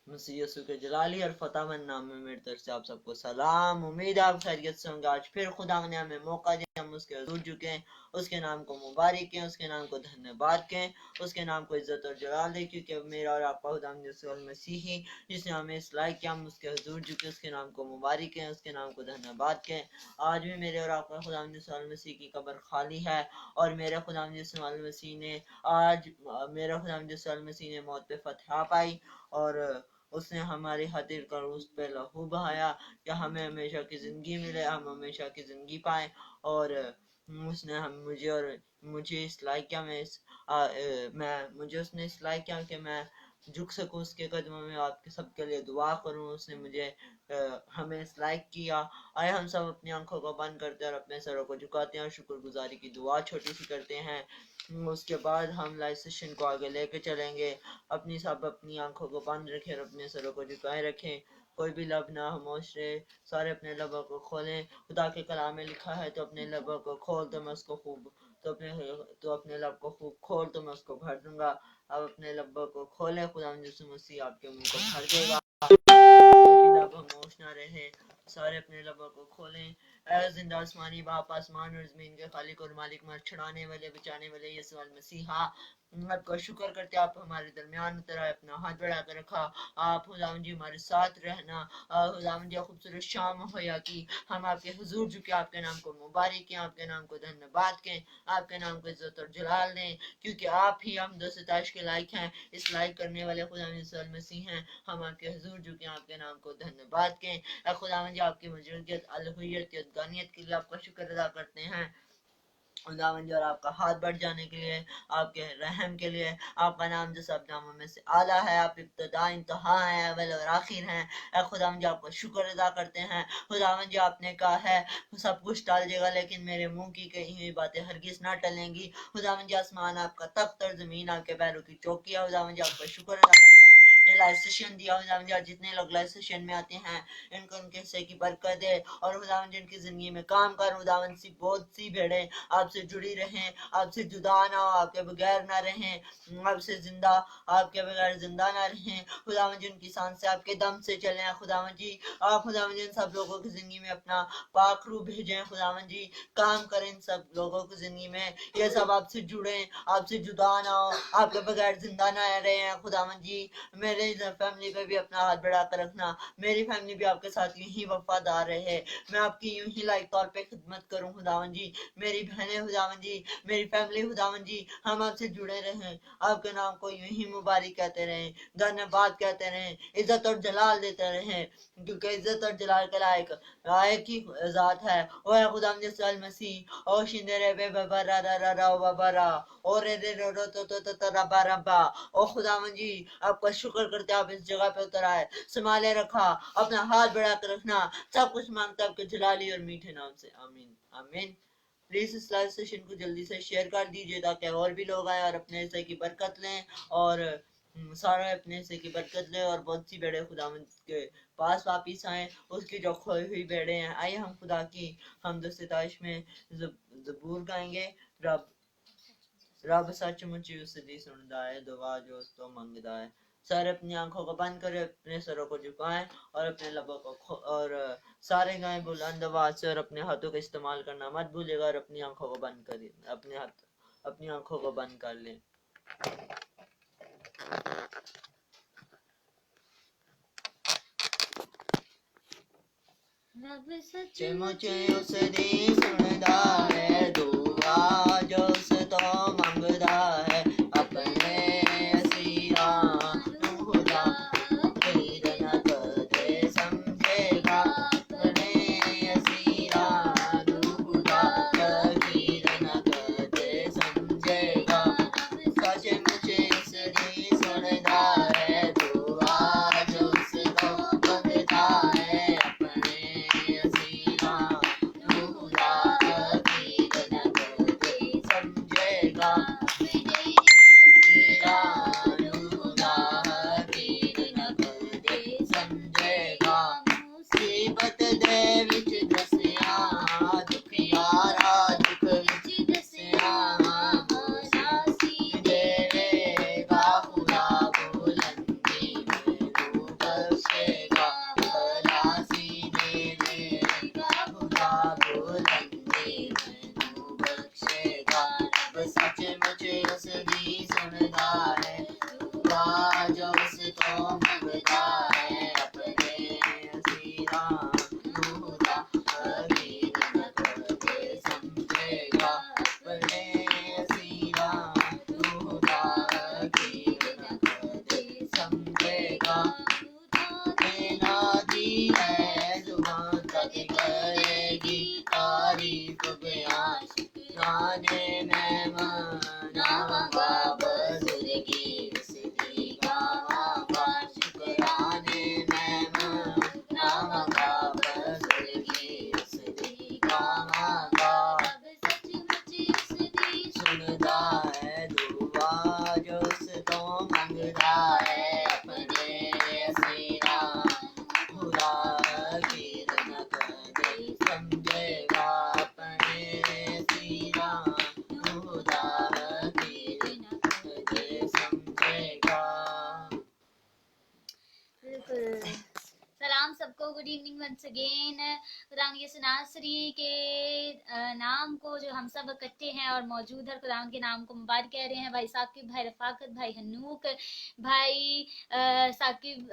मसीह यसू के जलाली और फतामन नाम में मेरी तरफ से आप सबको सलाम। उम्मीद है आप खैरियत से होंगे। आज फिर खुदा ने हमें मौका दिया, हम उसके हुजूर झुके, उसके नाम को मुबारक करें, उसके नाम को धन्यवाद करें, उसके नाम को इज्जत और जलाल दें, क्योंकि मेरा और आपका खुदा मसीही जिसने हमें इस लायक किया, हम उसके हुजूर झुके, उसके नाम को मुबारक करें, उसके नाम को धन्यवाद करें। आज भी मेरे और आपका खुदा मसीह की कब्र खाली है और मेरे खुदा मसीह ने आज मेरा खुदा मसीह ने मौत पे फतह पाई और उसने हमारी खातिर कर उस पे लहू बहाया कि हमें हमेशा की ज़िंदगी मिले, हम हमेशा की ज़िंदगी पाएँ। और उसने हम मुझे इस लायक किया, मुझे उसने इस लायक किया कि मैं झुक सकूं उसके कदमों में, आपके सबके लिए दुआ करूं। उसने हमें इस लायक किया। आए हम सब अपनी आंखों को बंद करते हैं और अपने सरों को झुकाते हैं और शुक्रगुजारी की दुआ छोटी सी करते हैं। उसके बाद हम लाइव सेशन को आगे लेके चलेंगे। अपनी आंखों को बंद रखें और अपने सरों को झुकाए रखें। कोई भी लब ना खामोश रहे, सारे अपने लबों को खोलें। खुदा के कलाम में लिखा है, तो अपने लबों को खोल तो मैं उसको खूब तो अपने लब को खूब खोल तो मैं उसको भर दूंगा। अब अपने लबों को खोलें, खुदा यीशु मसीह आपके मुंह को भर देगा। लब खामोश ना रहे, सारे अपने लबों को खोलें। ऐ जिंदा आसमानी बाप, आसमान और ज़मीन के खालिक और मालिक, मर छुड़ाने वाले, बचाने वाले यीशु मसीहा, आपका शुक्र करते आप हमारे दरमियान उतर आए, अपना हाथ बढ़ा कर रखा। आप खुदावंद जी हमारे साथ रहना। खुदावंद जी खूबसूरत शाम मुहैया की, हम आपके हुजूर झुके आपके नाम को मुबारक करें, आपके नाम को धन्यवाद करें, आपके नाम को इज्जत और जलाल दें, क्योंकि आप ही हम दो सताइश के लायक हैं। इस लायक करने वाले खुदावंद यीशु मसीह हैं। हम आपके हुजूर झुके आपके नाम को धन्यवाद करें। खुदावंद जी आपकी मौजूदियत, अलहुयत, यदगानियत के लिए आपका शुक्र अदा करते हैं। खुदावंद जी और आपका हाथ बढ़ जाने के लिए, आपके रहम के लिए, आपका नाम जो सब नामों में से आला है, आप इब्तदा इंतहा हैं, अव्वल और आखिर हैं। खुदावंद जी आपका शुक्र अदा करते हैं। खुदावंद जी आपने कहा है सब कुछ टल जाएगा, लेकिन मेरे मुंह की कही हुई बातें हरगिज ना टलेंगी। खुदावंद जी आसमान आपका तख्त और जमीन आपके पैरों की चौकी है। खुदावंद जी आपका शुक्र अदा करते हैं। ये लाइव सेशन दिया खुदावंद जी, जितने लोग लाइव सेशन में आते हैं इनको उनके हिस्से की बरकत दे, और खुदावंद जी उनकी जिंदगी में काम कर। खुदावंद सी बहुत सी भेड़ें आपसे जुड़ी रहें, आपसे जुदा ना हो, आपके बगैर ना रहें, आपसे जिंदा, आपके बगैर जिंदा ना रहें। खुदावंद जी उनकी सांस से आपके दम से चलें। खुदावंद जी आप खुदावंद जी इन सब लोगों की जिंदगी में अपना पाक रूह भेजें। खुदावंद जी काम करें इन सब लोगों की जिंदगी में, ये सब आपसे जुड़े, आपसे जुदा ना हो, आपके बगैर जिंदा ना रहे। खुदावंद जी मेरे फैमिली पे भी अपना हाथ बढ़ा कर रखना, मेरी फैमिली भी आपके साथ यूं ही वफादार रहे, मैं आपकी यूं ही लायक तौर पे खिदमत करूं। खुदावंद जी मेरी बहनें, खुदावंद जी मेरी फैमिली, खुदावंद जी हम आपसे जुड़े रहें, आपके नाम को यूं ही मुबारक कहते रहें, धन्यवाद कहते रहें, इज्जत और जलाल देते रहें, क्योंकि इज्जत और जलाल के लायक ही जात है। ओ है खुदावंद यीशु मसीह, ओ शिंदे बे बाबा रा रा रा रा बाबा रा, ओ रे रे रो रो तो रबा रबा। ओ खुदावंद जी आपका शुक्र करते आप इस जगह पे उतर आए, संभाले रखा, अपना हाथ बढ़ा कर रखना, सब कुछ मांगता आपके जलाली और मीठे नाम से, आमीन आमीन। प्लीज इस लाइव सेशन को जल्दी से शेयर कर दीजिए ताकि और भी लोग आए और अपने हिस्से की बरकत लें, और सारे अपने हिस्से की बरकत लें, और बहुत सी भेड़ें खुदावंद के पास वापिस आए, उसकी जो खोई हुई भेड़ें हैं। आइए हम खुदा की हमद सिताइश में ज़बूर गाएंगे। रब रब सचमुच उसदी सुनदा है, दुआ जो उस तो मंगदा है। सारे अपनी आंखों को बंद करें, अपने सरों को झुकाएं और अपने लबों को और सारे गाएं बुलंद आवाज से, और अपने हाथों का इस्तेमाल करना मत भूलिएगा, और अपनी आंखों को बंद करें, अपनी आंखों को बंद कर लें। सचमुच उसदी सुनदा है, दुआ जो उस तो मंगदा है। अपने असीरा खुदा खीर न कदे समझेगा, अपने असीरा खुदा खीर न कदे समझेगा। सचमुच उसदी सुनदा है, दुआ जो उस तो मंगदा है। अपने असीरा खुदा खीर देना दी है जुबान तक करेगी तारीफ बयां शुक्राने में मनाऊंगा बुजुर्गी उसकी गाऊंगा शुक्राने में मनाऊंगा बुजुर्गी उसकी गाऊंगा सुनता है दुआ जो उसको मंगता है अपने सीना खुदा की न कदे समझेगा अपने सीना खुदा की न कदे समझेगा। बिल्कुल। सलाम सबको, गुड इवनिंग वंस अगेन। खुदावंद यसु नासरी के नाम को जो हम सब इकट्ठे हैं और मौजूद है, खुदावंद के नाम को मुबारक कह रहे हैं। भाई साकिब, भाई रफाकत, भाई हनूक, भाई साकिब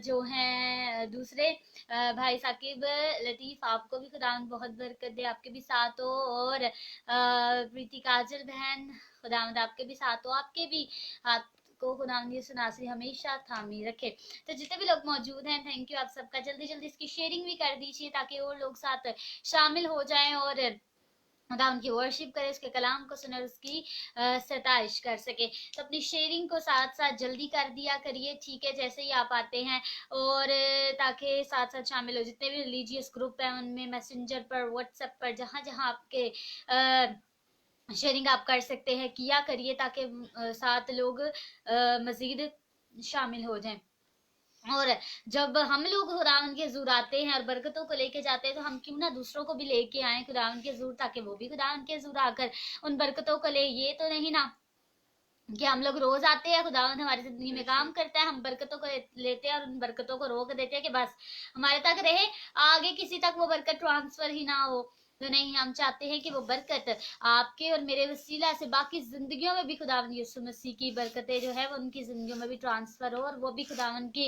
जो हैं दूसरे भाई साकिब लतीफ़, आपको भी खुदावंद बहुत बरकत दे, आपके भी साथ हो। और प्रीति काजल बहन, खुदावंद आपके भी साथ हो, आपके भी हाथ को खुदावंद यसु नासरी हमेशा थामी रखे। तो जितने भी लोग मौजूद हैं, थैंक यू आप सबका। जल्दी जल्दी इसकी शेयरिंग भी कर दीजिए ताकि और लोग साथ शामिल हो जाएं और खुदा उनकी वर्शिप करे, उसके कलाम को सुने, उसकी सताइश कर सके। तो अपनी शेयरिंग को साथ साथ जल्दी कर दिया करिए, ठीक है, जैसे ही आप आते हैं, और ताकि साथ साथ शामिल हो। जितने भी रिलीजियस ग्रुप हैं उनमें मैसेंजर पर, व्हाट्सएप पर, जहाँ जहाँ आपके शेयरिंग आप कर सकते हैं किया करिए ताकि सात लोग मजीद शामिल हो जाएं। और जब हम लोग खुदावंद के हुजूर आते हैं और बरकतों को लेके जाते हैं, तो हम क्यों ना दूसरों को भी लेके आए खुदावंद के हुजूर, ताकि वो भी खुदावंद के हुजूर आकर उन बरकतों को ले। ये तो नहीं ना कि हम लोग रोज आते हैं, खुदावंद हमारी जिंदगी में काम करता है, हम बरकतों को लेते हैं और उन बरकतों को रोक देते हैं कि बस हमारे तक रहे, आगे किसी तक वो बरकत ट्रांसफर ही ना हो। तो नहीं, हम चाहते हैं कि वो बरकत आपके और मेरे वसीला से बाकी जिंदगियों में भी खुदावंद यीशु मसीह की बरकतें जो है वो उनकी जिंदगियों में भी ट्रांसफर हो, और वो भी खुदावंद की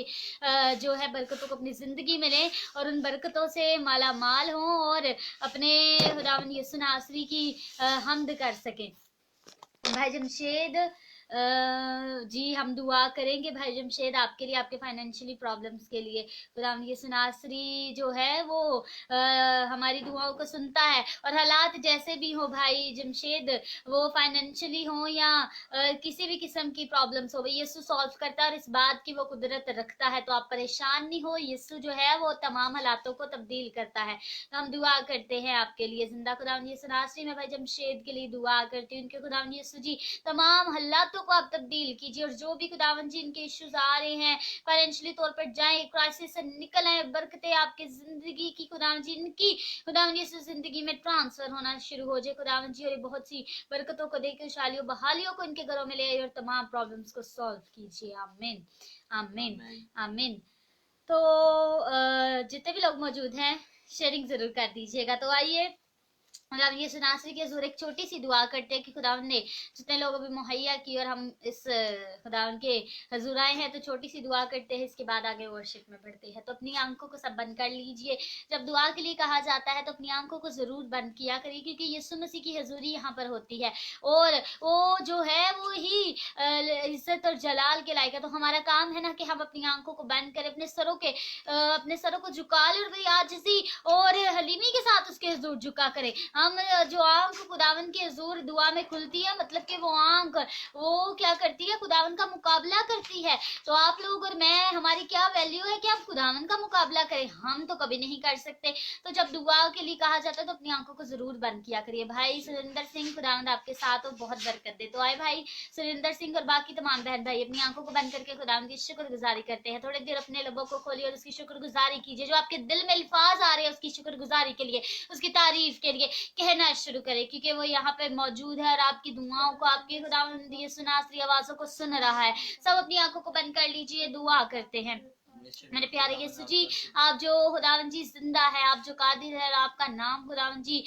जो है बरकतों को अपनी जिंदगी में लें और उन बरकतों से माला माल हों और अपने खुदावंद यीशु नासरी की हमद कर सकें। भाई जमशेद जी हम दुआ करेंगे भाई जमशेद आपके लिए, आपके फाइनेंशियली प्रॉब्लम्स के लिए। खुदावंद यीशु नासरी जो है वो हमारी दुआओं को सुनता है, और हालात जैसे भी हो भाई जमशेद, वो फाइनेंशियली हो या किसी भी किस्म की प्रॉब्लम्स हो, यीशु सॉल्व करता है और इस बात की वो कुदरत रखता है। तो आप परेशान नहीं हो, यीशु जो है वो तमाम हालातों को तब्दील करता है। तो हम दुआ करते हैं आपके लिए। जिंदा खुदावंद यीशु नासरी में भाई जमशेद के लिए दुआ करती हूँ, उनके खुदावंद यीशु जी तमाम हालातों को आप तब्दील कीजिए, और जो भी खुदावंद जी इनके इश्यूज आ रहे हैं फाइनेंशियली तौर पर, जाए क्राइसिस से निकल आए, बरकतें आपके जिंदगी की खुदावंद जी इनकी खुदावंद यीशु जिंदगी में ट्रांसफर होना शुरू हो जाए खुदावंद जी, और बहुत सी बरकतों को देकर खुशहालियों बहालियों को इनके घरों में ले आइए और तमाम प्रॉब्लम्स को सॉल्व कीजिए। आमीन आमीन आमीन। तो जितने भी लोग मौजूद हैं शेयरिंग जरूर कर दीजिएगा। तो आइए खुदावंद यीशु नासरी के हुजूर एक छोटी सी दुआ करते हैं कि खुदावंद ने जितने लोग अभी मुहैया की और हम इस खुदावंद के हुजूर आए हैं, तो छोटी सी दुआ करते हैं, इसके बाद आगे वर्शिप में बढ़ते हैं। तो अपनी आंखों को सब बंद कर लीजिए। जब दुआ के लिए कहा जाता है तो अपनी आंखों को जरूर बंद किया करिए, क्योंकि यीशु मसीह की हजूरी यहाँ पर होती है और वो जो है वो ही इज्जत और जलाल के लायक है। तो हमारा काम है ना कि हम अपनी आंखों को बंद करें, अपने सरों को झुका लें और वही आजिज़ी और हलीमी के साथ उसके हुजूर झुका करें। हम जो आंख खुदावन के हुजूर दुआ में खुलती है, मतलब कि वो आंख वो क्या करती है, खुदावन का मुकाबला करती है। तो आप लोग और मैं, हमारी क्या वैल्यू है कि आप खुदावन का मुकाबला करें? हम तो कभी नहीं कर सकते। तो जब दुआ के लिए कहा जाता है तो अपनी आंखों को जरूर बंद किया करिए। भाई सुरेंद्र सिंह, खुदावन आपके साथ हो, बहुत बरकत दे। तो आए भाई सुरेंद्र सिंह और बाकी तमाम बहन भाई अपनी आंखों को बंद करके खुदावन की शुक्रगुजारी करते हैं। थोड़ी देर अपने लबों को खोलिए और उसकी शुक्रगुजारी कीजिए। जो आपके दिल में अल्फाज आ रहे हैं उसकी शुक्रगुजारी के लिए, उसकी तारीफ के लिए कहना शुरू करें, क्योंकि वो यहाँ पे मौजूद है और आपकी दुआओं को, आपकी खुदावंद यीशु नासरी आवाजों को सुन रहा है। सब अपनी आंखों को बंद कर लीजिए, दुआ करते हैं। मेरे प्यारे यीशु जी, आप जो खुदावंद जी जिंदा है, आप जो कादिर है, आपका नाम खुदावंद जी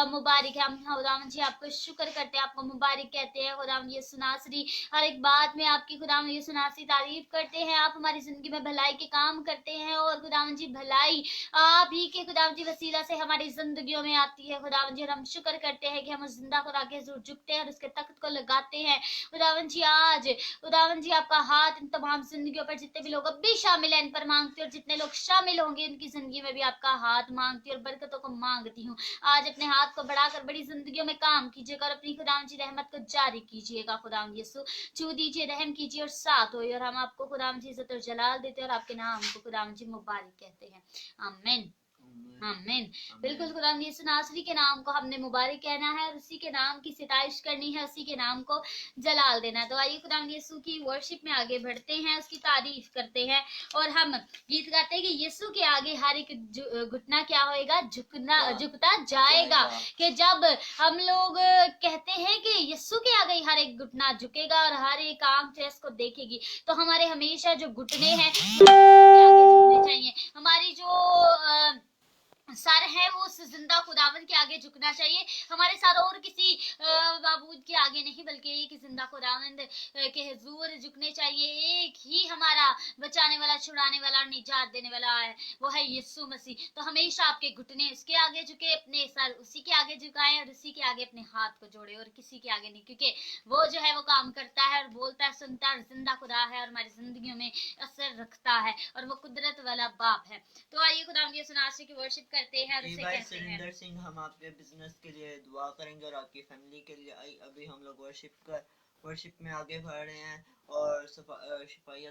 मुबारक है। हम खुदावंद जी आपको शुक्र करते हैं, आपको मुबारक कहते हैं खुदावंद यीशु नासरी। हर एक बात में आपकी खुदावंद यीशु नासरी तारीफ करते हैं। आप हमारी जिंदगी में भलाई के काम करते हैं और खुदावंद जी भलाई आप ही के खुदावंद जी वसीला से हमारी जिंदगियों में आती है खुदावंद जी। हम शुक्र करते हैं कि हम उस जिंदा खुदा के हुजूर झुकते हैं और उसके तख्त को लगाते हैं खुदावंद जी। आज खुदावंद जी आपका हाथ इन तमाम जिंदगियों पर जितने भी लोग अब भी शामिल है हुसैन पर मांगती हूँ और जितने लोग शामिल होंगे उनकी जिंदगी में भी आपका हाथ मांगती हूँ और बरकतों को मांगती हूँ। आज अपने हाथ को बढ़ाकर बड़ी जिंदगियों में काम कीजिएगा और अपनी खुदावंद जी रहमत को जारी कीजिएगा। खुदावंद यीशु छू दीजिए, रहम कीजिए और साथ होइए और हम आपको खुदावंद जी इज्जत और जलाल देते हैं और आपके नाम को खुदावंद जी मुबारक कहते हैं। आमीन आमीन। बिल्कुल खुदावंद यीशु नासरी के नाम को हमने मुबारक कहना है और उसी के नाम की सिताइश करनी है, उसी के नाम को जलाल देना है। तो आइए खुदावंद यीशु की वर्शिप में आगे बढ़ते हैं, उसकी तारीफ करते हैं और हम गीत गाते हैं कि यीशु के आगे हर एक घुटना क्या होएगा, झुकता जाएगा। कि जब हम लोग कहते हैं कि यीशु के आगे हर एक घुटना झुकेगा और हर एक आंख जो है इसको देखेगी, तो हमारे हमेशा जो घुटने हैं वो के आगे झुकने चाहिए। हमारी जो सर है वो उस जिंदा खुदावंद के आगे झुकना चाहिए। हमारे साथ और किसी बाबूद के आगे नहीं, बल्कि एक जिंदा खुदावंद के हुजूर झुकने चाहिए। एक ही हमारा बचाने वाला, छुड़ाने वाला और निजात देने वाला है, वो है यीशु मसीह। तो हमेशा आपके घुटने उसके आगे झुके, अपने सर उसी के आगे झुकाएं और उसी के आगे अपने हाथ को जोड़े और किसी के आगे नहीं, क्योंकि वो जो है वो काम करता है और बोलता है, सुनता है, जिंदा खुदा है और हमारी जिंदगियों में असर रखता है और वो कुदरत वाला बाप है। तो आइए खुदावंद यीशु नासरी की वर्शिप करते हैं और उसे कहते हैं। सुरेंद्र सिंह, हम आपके बिजनेस के लिए दुआ करेंगे और आपकी फैमिली के लिए। अभी हम लोग वर्शिप में आगे बढ़ रहे हैं और शिफाइया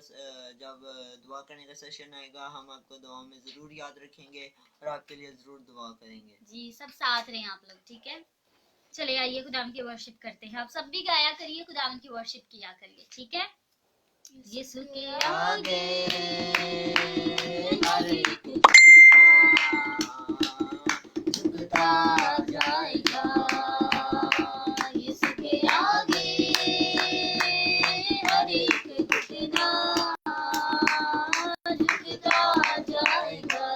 जब दुआ करने का सेशन आएगा हम आपको दुआ में जरूर याद रखेंगे और आपके लिए जरूर दुआ करेंगे। जी, सब साथ रहें आप लोग, ठीक है। चले आइए खुदावंद की वर्शिप करते हैं। आप सब भी गाया करिए, खुदावंद की वर्शिप किया करिए, ठीक है। यीशु के आगे हर एक झुकता जाएगा, यीशु के आगे हर एक घुटना झुकता जाएगा।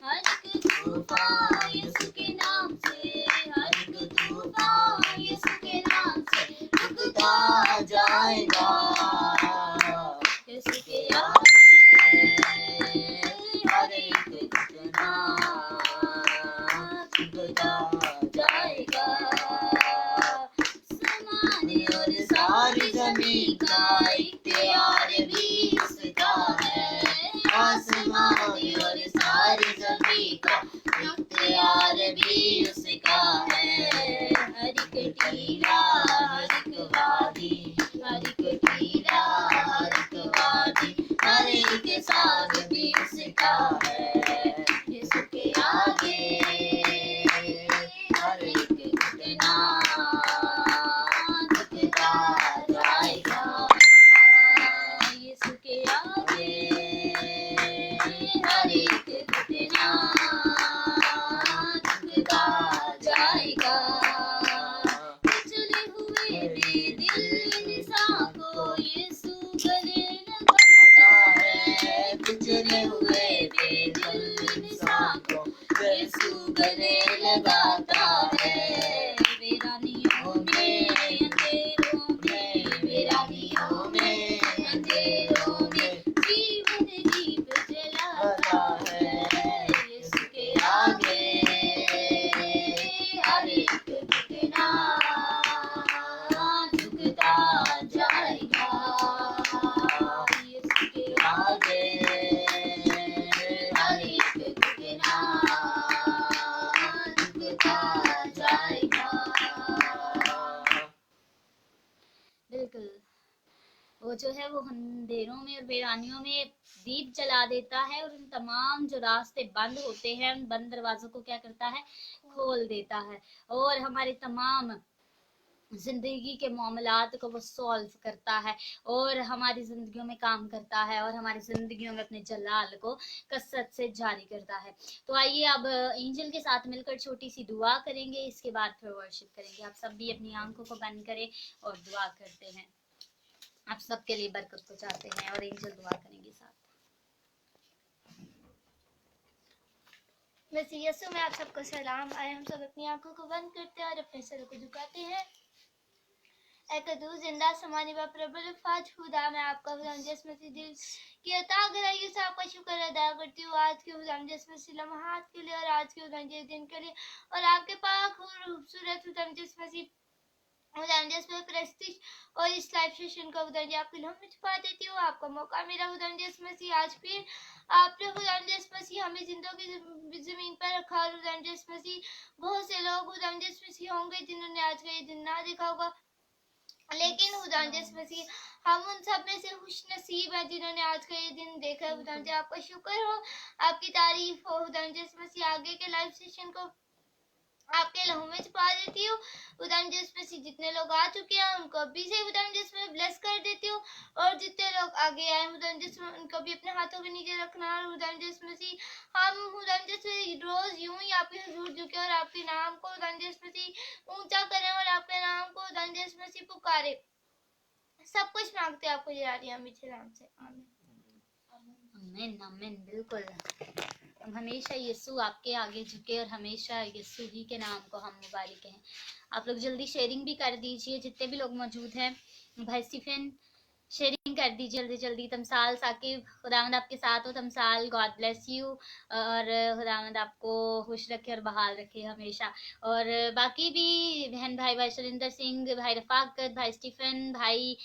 हर एक तूफान यीशु के नाम से, हर एक तूफान यीशु के नाम से झुकता जाएगा। यीशु के आगे हर एक घुटना झुकता जाएगा। आसमान और सारी जमीन का इख्तियार भी उसका है। आसमान और सारी जमीन का इख्तियार भी उसका है। हर एक टीला, हर एक वादी, हर एक टीला, हर एक वादी, हर एक साग भी उसका है। यीशु के आगे हर एक घुटना झुकता जाएगा। यीशु के आगे हर एक घुटना झुकता जाएगा। पिछले हुए बेदिल इंसान को यीशु गले लगाता है। पिछले हुए बेदिल इंसान को यीशु गले लगाता है। वीरानियों में, अंधेरों में, वीरानियों में, अंधेरों में जीवन दीप जलाता है। यीशु के आगे हर एक घुटना झुकता जाएगा। यीशु के आगे हर एक घुटना झुकता जाएगा। बिल्कुल, वो जो है वो अंधेरों में और वीरानियों में दीप जला देता है और उन तमाम जो रास्ते बंद होते हैं उन बंद दरवाजों को क्या करता है, खोल देता है और हमारे तमाम जिंदगी के मामलात को वो सॉल्व करता है और हमारी जिंदगियों में काम करता है और हमारी जिंदगियों में अपने जलाल को कसरत से जारी करता है। तो आइए अब एंजल के साथ मिलकर छोटी सी दुआ करेंगे, इसके बाद फिर वर्शिप करेंगे। आप सब भी अपनी आंखों को बंद करें और दुआ करते हैं। आप सबके लिए बरकत को चाहते हैं और एंजल दुआ करेंगे साथ। मसीह यीशु में आप सबको सलाम। आए हम सब अपनी आंखों को बंद करते हैं और अपने सर को झुकाते हैं। कदूस जिंदा समानी व प्रबल फाज खुदा मैं आपका खुदावंद मसीह दिल की अता गहराइयों से आपका शुक्र अदा करती हूँ आज के खुदावंद मसीह लम्हात के लिए और आज के खुदावंद दिन के लिए और आपके पाक और खूबसूरत खुदावंद मसीह खुदावंद जिसमें प्रेस्टीज और इस लाइव सेशन का खुदावंद आपके लहू में छुपा देती हूँ। आपका मौका मिला खुदावंद जिसमें आज फिर आपने खुदावंद जिसमें हमें जिंदगी जमीन पर रखा और खुदावंद जिसमें बहुत से लोग खुदावंद जिसमें होंगे जिन्होंने आज का ये दिन ना देखा होगा, लेकिन खुदावंद जिसमें हम उन सब में से खुश नसीब है जिन्होंने आज का ये दिन देखा है। खुदावंद आपका शुक्र हो, आपकी तारीफ हो। खुदावंद जिसमें आगे के लाइव सेशन को आपके लहू में छुपा देती हूँ। खुदावंद जिसमें से जितने लोग आ चुके हैं उनको अभी से खुदावंद जिसमें ब्लेस कर देती हूँ, और जितने लोग आगे आए खुदावंद जिसमें उनको भी अपने हाथों के नीचे रखना, और खुदावंद जिसमें से हम खुदावंद जिसमें रोज यूं ही आपके हुजूर झुके और आपके नाम को खुदावंद जिसमें से ऊंचा करें और आपके नाम को खुदावंद जिसमें से पुकारे। सब कुछ मांगते हैं आपको जलालिया मीठे नाम से, आमीन। आमीन आमीन। बिल्कुल, हम हमेशा यीशु आपके आगे झुके और हमेशा यीशु ही के नाम को हम मुबारक कहें। आप लोग जल्दी शेयरिंग भी कर दीजिए, जितने भी लोग मौजूद हैं। भाई स्टीफन शेयरिंग कर दीजिए जल्दी जल्दी। तमसाल साकिब, खुदावंद आपके साथ हो तमसाल, गॉड ब्लेस यू, और खुदावंद आपको खुश रखे और बहाल रखे हमेशा। और बाकी भी बहन भाई, भाई सुरिंदर सिंह, भाई रफाकत, भाई स्टीफन, भाई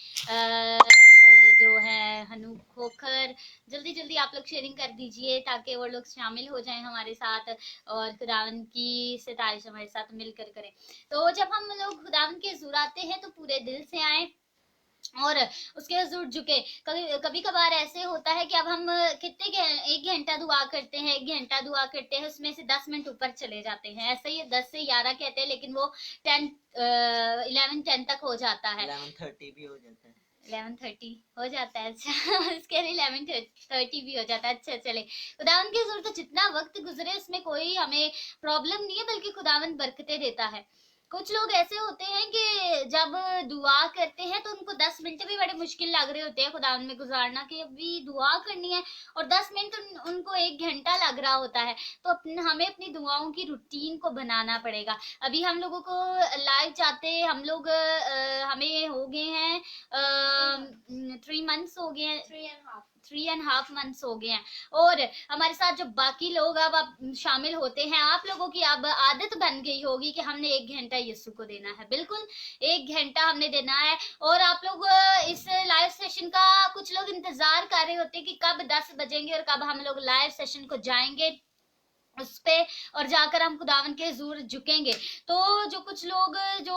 जो है हनु खोखर, जल्दी जल्दी आप लोग शेयरिंग कर दीजिए ताकि वो लोग शामिल हो जाएं हमारे साथ और खुदावंद की सितारिश हमारे साथ मिलकर करें। तो जब हम लोग खुदावंद के हुजूर आते हैं तो पूरे दिल से आए और उसके हुजूर झुके। कभी कभार ऐसे होता है कि अब हम कितने 1 घंटा दुआ करते हैं, 1 घंटा दुआ करते हैं, उसमें से 10 मिनट ऊपर चले जाते हैं। ऐसे ही 10 से 11 कहते हैं, लेकिन वो 11-10 तक हो जाता है, 11:30 भी हो जाता है, 11:30 हो जाता है। अच्छा, उसके 11:30 भी हो जाता है। अच्छा चले, खुदावंद के हुजूर तो जितना वक्त गुजरे उसमें कोई हमें प्रॉब्लम नहीं है, बल्कि खुदावंद बरकतें देता है। कुछ लोग ऐसे होते हैं कि जब दुआ करते हैं तो उनको 10 मिनट भी बड़े मुश्किल लग रहे होते हैं खुदावंद में गुजारना, कि अभी दुआ करनी है, और 10 मिनट उनको 1 घंटा लग रहा होता है। तो हमें अपनी दुआओं की रूटीन को बनाना पड़ेगा। अभी हम लोगों को लाइव चाहते हम लोग हमें हो गए हैं 3 मंथ्स हो गए हैं, 3.5 मंथ्स हो गए हैं, और हमारे साथ जो बाकी लोग अब शामिल होते हैं, आप लोगों की अब आदत बन गई होगी कि हमने 1 घंटा यीशु को देना है। बिल्कुल 1 घंटा हमने देना है। और आप लोग इस लाइव सेशन का कुछ लोग इंतजार कर रहे होते हैं कि कब 10 बजेंगे और कब हम लोग लाइव सेशन को जाएंगे उस पे और जाकर हम खुदावंद के हुजूर झुकेंगे। तो जो कुछ लोग जो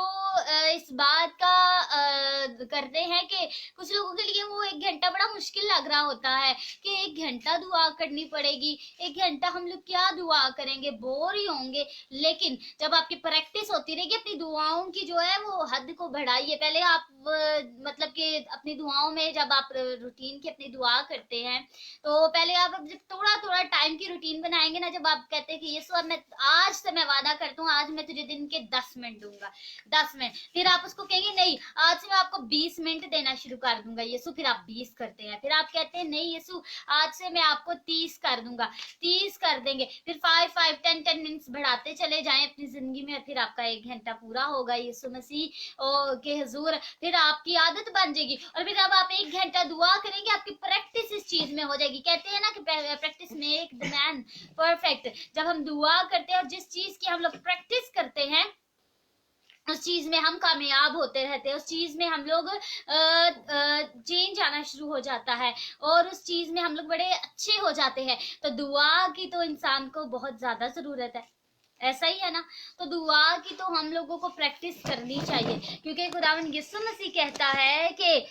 इस बात का करते हैं कि कुछ लोगों के लिए वो 1 घंटा बड़ा मुश्किल लग रहा होता है कि 1 घंटा दुआ करनी पड़ेगी, 1 घंटा हम लोग क्या दुआ करेंगे, बोर ही होंगे। लेकिन जब आपकी प्रैक्टिस होती रहेगी अपनी दुआओं की जो है वो हद को बढ़ाइए। पहले आप मतलब कि अपनी दुआओं में जब आप रूटीन की अपनी दुआ करते हैं तो पहले आप जब थोड़ा थोड़ा टाइम की रूटीन बनाएंगे ना, जब आप कहते हैं कि यीशु अब मैं आज से मैं वादा करता हूँ, आज मैं तुझे दिन के 10 मिनट दूंगा, 10 मिनट, फिर आप उसको कहेंगे नहीं आज से मैं आपको 20 मिनट देना शुरू कर दूंगा यीशु, फिर आप 20 करते हैं, फिर आप कहते हैं नहीं यीशु आज से मैं आपको 30 कर दूंगा, 30 कर देंगे, फिर 5 10 मिनट्स बढ़ाते चले जाएं अपनी जिंदगी में, फिर आपका 1 घंटा पूरा होगा यीशु मसीह के हुजूर, फिर आपकी आदत बन जाएगी। और फिर अब आप 1 घंटा दुआ करेंगे, आपकी प्रैक्टिस इस चीज में हो जाएगी। कहते हैं ना कि practice make the man perfect. जब हम दुआ करते हैं और जिस चीज की हम लोग प्रैक्टिस करते हैं उस चीज में हम कामयाब होते रहते हैं, उस चीज में हम लोग चेंज आना शुरू हो जाता है और उस चीज में हम लोग बड़े अच्छे हो जाते हैं। तो दुआ की तो इंसान को बहुत ज्यादा जरूरत है, ऐसा ही है ना। तो दुआ की तो हम लोगों को प्रैक्टिस करनी चाहिए, क्योंकि खुदावंद यीशु मसीह कहता है कि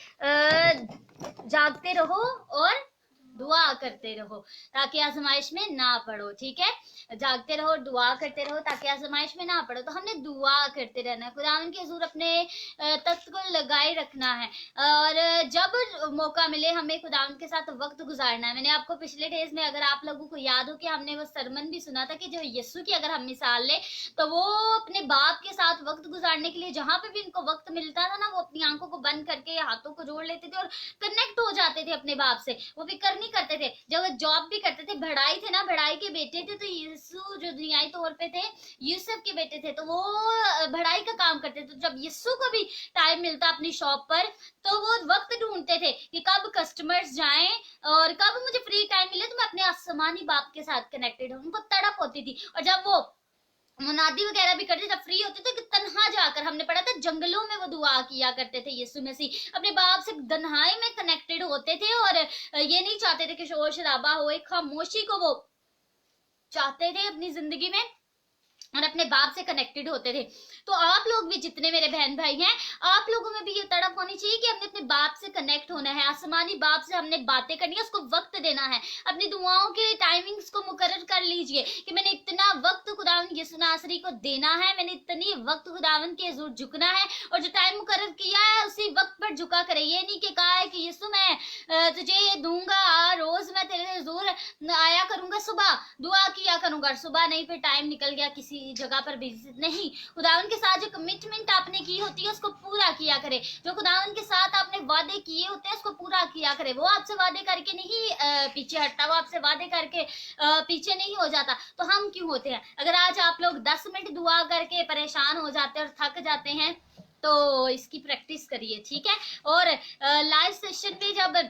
जागते रहो और दुआ करते रहो ताकि आजमाइश में ना पड़ो। ठीक है, जागते रहो दुआ करते रहो ताकि आजमाइश में ना पड़ो। तो हमने दुआ करते रहना है, खुदावंद के हुजूर अपने तख्त को लगाए रखना है और जब मौका मिले हमें खुदावंद के साथ वक्त गुजारना है। मैंने आपको पिछले डेज में, अगर आप लोगों को याद हो कि हमने वो सरमन भी सुना था कि जो यीशु की अगर हम मिसाल ले तो वो अपने बाप के साथ वक्त गुजारने के लिए जहां पे भी इनको वक्त मिलता था ना, वो अपनी आंखों को बंद करके हाथों को जोड़ लेते थे और कनेक्ट हो जाते थे अपने बाप से। वो फिक्र नहीं करते थे, जब वो जॉब भी करते थे, बढ़ाई थे ना, बढ़ाई के बेटे थे, तो यीशु जो दुनियाई तौर पे थे यूसुफ के बेटे थे, तो वो बढ़ाई का काम करते थे। तो जब यीशु को भी टाइम मिलता अपनी शॉप पर तो वो वक्त ढूंढते थे कि कब कस्टमर्स जाएं और कब मुझे फ्री टाइम मिले तो मैं अपने आसमानी बाप के साथ कनेक्टेड हूं। उनको तड़प होती थी। और जब वो मुनादी वगैरह भी करते, जब फ्री होते थे कि तन्हा जाकर, हमने पढ़ा था जंगलों में वो दुआ किया करते थे यीशु मसीह, अपने बाप से तन्हाई में कनेक्टेड होते थे और ये नहीं चाहते थे कि शोर शराबा हो, एक खामोशी को वो चाहते थे अपनी जिंदगी में और अपने बाप से कनेक्टेड होते थे। तो आप लोग भी जितने मेरे बहन भाई हैं, आप लोगों में भी ये तड़प होनी चाहिए कि हमने अपने बाप से कनेक्ट होना है, आसमानी बाप से हमने बातें करनी है, उसको वक्त देना है। अपनी दुआओं के टाइमिंग्स को मुकर्रर कर लीजिए कि मैंने इतना वक्त खुदावन यीशु नासरी को देना है, मैंने इतनी वक्त खुदावन के हुजूर झुकना है, और जो टाइम मुकर्रर किया है उसी वक्त पर झुका करे। ये नहीं कि कहा है कि यीशु मैं तुझे ये दूंगा, रोज मैं तेरे हुजूर आया करूंगा, सुबह दुआ किया करूंगा, सुबह नहीं फिर टाइम निकल गया किसी जगह पर बिजी नहीं। खुदावन के साथ जो कमिटमेंट आपने की होती है उसको पूरा किया करे, जो खुदावन के साथ आपने वादे किए होते हैं उसको पूरा किया करे। वो आपसे वादे करके नहीं पीछे हटता, वो आपसे वादे करके पीछे नहीं हो जाता। तो हम क्यों होते हैं? अगर आज आप लोग 10 मिनट दुआ करके परेशान हो जाते हैं और थक जाते हैं तो इसकी प्रैक्टिस करिए, ठीक है। और लाइव सेशन में जब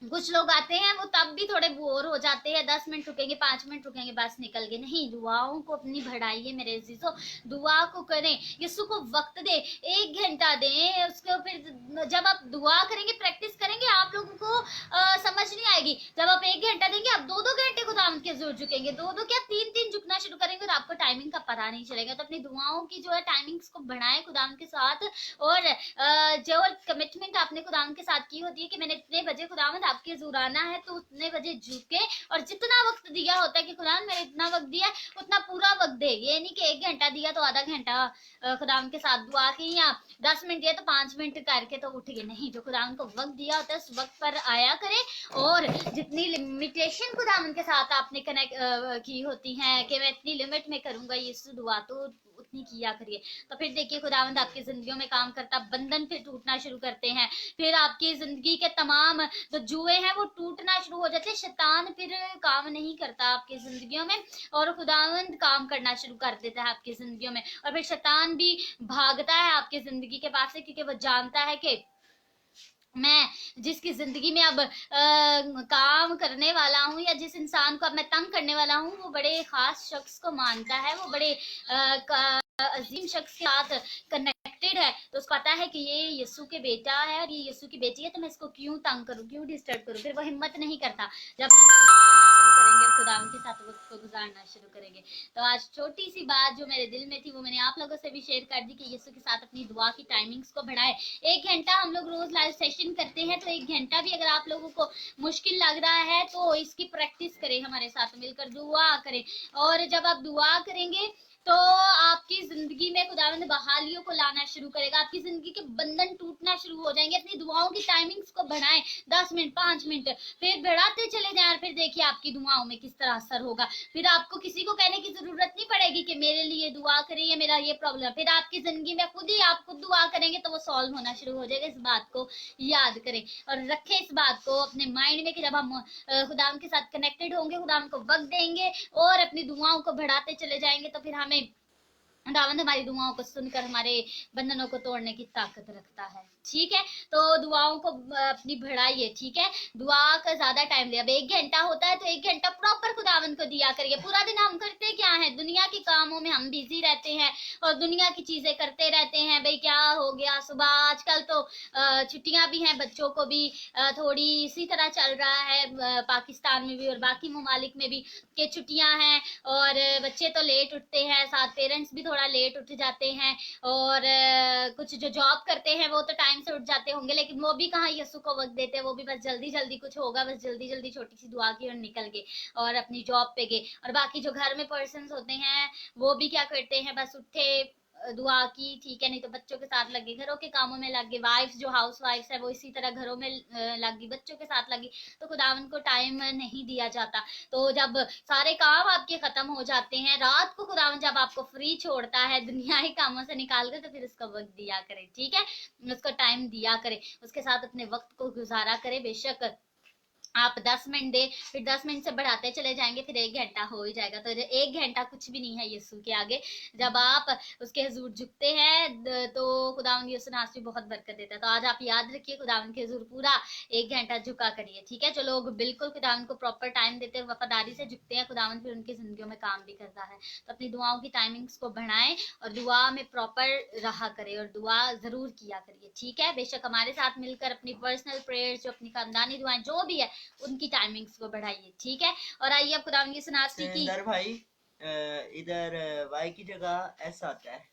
कुछ लोग आते हैं वो तब भी थोड़े बोर हो जाते हैं, 10 मिनट रुकेंगे, 5 मिनट रुकेंगे, बस निकल गए। नहीं, दुआओं को अपनी बढ़ाइए मेरे अजीजों, दुआ को करें, यीशु को वक्त दे, 1 घंटा दें उसको। फिर जब आप दुआ करेंगे, प्रैक्टिस करेंगे, आप लोगों को समझ नहीं आएगी। जब आप 1 घंटा देंगे, आप 2-2 घंटे खुदावंद के जोर झुकेंगे, 2-2 क्या 3-3 झुकना शुरू करेंगे और आपको टाइमिंग का पता नहीं चलेगा। तो अपनी दुआओं की जो है टाइमिंग्स को बढ़ाएं खुदावंद के साथ, और जो कमिटमेंट आपने खुदावंद के साथ की होती है कि मैंने इतने बजे खुदावंद आपके हुजूर आना है, तो उतने बजे झुके, और जितना वक्त दिया होता है कि खुदावंद मैंने इतना वक्त दिया है उतना पूरा वक्त दे। ये नहीं कि 1 घंटा दिया तो आधा घंटा खुदावंद के साथ दुआ की, या 10 मिनट दिया तो 5 मिनट करके तो उठ गए। नहीं, जो खुदावंद को वक्त दिया होता है उस वक्त पर आया करे, और जितनी लिमिटेशन खुदावंद के साथ आपने कनेक्ट की होती है कि मैं इतनी लिमिट में करूंगा यीशु दुआ, तो उतनी किया करिए। तो फिर देखिए खुदावंद आपकी जिंदगियों में काम करता, बंधन फिर टूटना शुरू करते हैं, फिर आपकी जिंदगी के तमाम जो जुए हैं वो टूटना शुरू हो जाते हैं, शैतान फिर काम नहीं करता आपकी जिंदगियों में, और खुदावंद काम करना शुरू कर देता है आपकी जिंदगियों में। और फिर शैतान भी भागता है आपकी जिंदगी के पास से, क्योंकि वो जानता है कि मैं जिसकी जिंदगी में अब काम करने वाला हूँ, या जिस इंसान को अब मैं तंग करने वाला हूँ, वो बड़े खास शख्स को मानता है, वो बड़े अजीम शख्स के साथ कनेक्टेड है। तो उसको पता है कि ये यीशु के बेटा है और ये यीशु की बेटी है, तो मैं इसको क्यों तंग करूँ, क्यों डिस्टर्ब करूँ। फिर वो हिम्मत नहीं करता। जब आप हिम्मत करना शुरू करेंगे और खुदावंद के साथ वक्त को गुजारना शुरू करेंगे। तो आज छोटी सी बात जो मेरे दिल में थी वो मैंने आप लोगों से भी शेयर कर दी कि यीशु के साथ अपनी दुआ की टाइमिंग्स को बढ़ाए। 1 घंटा हम लोग रोज लाइव सेशन करते हैं, तो 1 घंटा भी अगर आप लोगों को मुश्किल लग रहा है तो इसकी प्रैक्टिस करें, हमारे साथ मिलकर दुआ करें। और जब आप दुआ करेंगे तो आपकी जिंदगी में खुदावंद बहालियों को लाना शुरू करेगा, आपकी जिंदगी के बंधन टूटना शुरू हो जाएंगे। अपनी दुआओं की टाइमिंग्स को बढ़ाएं, 10 मिनट, 5 मिनट, फिर बढ़ाते चले जाएं, और फिर देखिए आपकी दुआओं में किस तरह असर होगा। फिर आपको किसी को कहने की जरूरत नहीं पड़ेगी कि मेरे लिए दुआ करें, ये मेरा ये प्रॉब्लम। फिर आपकी जिंदगी में खुद ही आप खुद दुआ करेंगे तो वो सॉल्व होना शुरू हो जाएगा। इस बात को याद करें और रखें इस बात को अपने माइंड में कि जब हम खुदावंद के साथ कनेक्टेड होंगे, खुदावंद को वक्त देंगे और अपनी दुआओं को बढ़ाते चले जाएंगे, तो फिर हमें खुदावंद हमारी दुआओं को सुनकर हमारे बंधनों को तोड़ने की ताकत रखता है। ठीक है, तो दुआओं को अपनी बढ़ाइए। ठीक है, दुआ का ज्यादा टाइम दे। अब 1 घंटा होता है तो 1 घंटा प्रॉपर खुदावंद को दिया करिए। पूरा दिन हम करते क्या है, दुनिया के कामों में हम बिजी रहते हैं और दुनिया की चीजें करते रहते हैं। भाई क्या हो गया सुबह, आजकल तो छुट्टियां भी हैं, बच्चों को भी थोड़ी इसी तरह चल रहा है, पाकिस्तान में भी और बाकी ममालिक में भी के छुट्टियां हैं और बच्चे तो लेट उठते हैं, साथ पेरेंट्स भी थोड़ा लेट उठ जाते हैं, और कुछ जो जॉब करते हैं वो तो टाइम से उठ जाते होंगे, लेकिन वो भी कहाँ यीशु को वक्त देते हैं। वो भी बस जल्दी जल्दी कुछ होगा, बस जल्दी जल्दी छोटी सी दुआ की और निकल गए और अपनी जॉब पे गए। और बाकी जो घर में पर्सन्स होते हैं वो भी क्या करते हैं, बस उठे दुआ की, ठीक है, नहीं तो बच्चों के साथ लगे, घरों के कामों में लग गए। वाइफ्स जो हाउस वाइफ्स है वो इसी तरह घरों में लग गई, बच्चों के साथ लगी, तो खुदावंद को टाइम नहीं दिया जाता। तो जब सारे काम आपके खत्म हो जाते हैं, रात को खुदावंद जब आपको फ्री छोड़ता है दुनियाई कामों से निकाल कर, तो फिर उसका वक्त दिया करे। ठीक है, उसको टाइम दिया करे, उसके साथ अपने वक्त को गुजारा करे। बेशक आप 10 मिनट दे, फिर 10 मिनट से बढ़ाते चले जाएंगे, फिर 1 घंटा हो ही जाएगा। तो 1 घंटा कुछ भी नहीं है यीशु के आगे। जब आप उसके हुजूर झुकते हैं तो खुदावंद यीशु नासरी बहुत बरकत देता है। तो आज आप याद रखिए, खुदावंद के हुजूर पूरा 1 घंटा झुका करिए, ठीक है। जो लोग बिल्कुल खुदावंद को प्रॉपर टाइम देते हैं, वफादारी से झुकते हैं, खुदावंद फिर उनकी जिंदगियों में काम भी करता है। तो अपनी दुआओं की टाइमिंग्स को बढ़ाएं और दुआ में प्रॉपर रहा करें और दुआ जरूर किया करिए, ठीक है। बेशक हमारे साथ मिलकर अपनी पर्सनल प्रेयर्स, जो अपनी खानदानी दुआएं जो भी है, उनकी टाइमिंग्स को बढ़ाइए, ठीक है। और आइए अब खुदावंद की नासरी की भाई इधर वाई की जगह एस आता है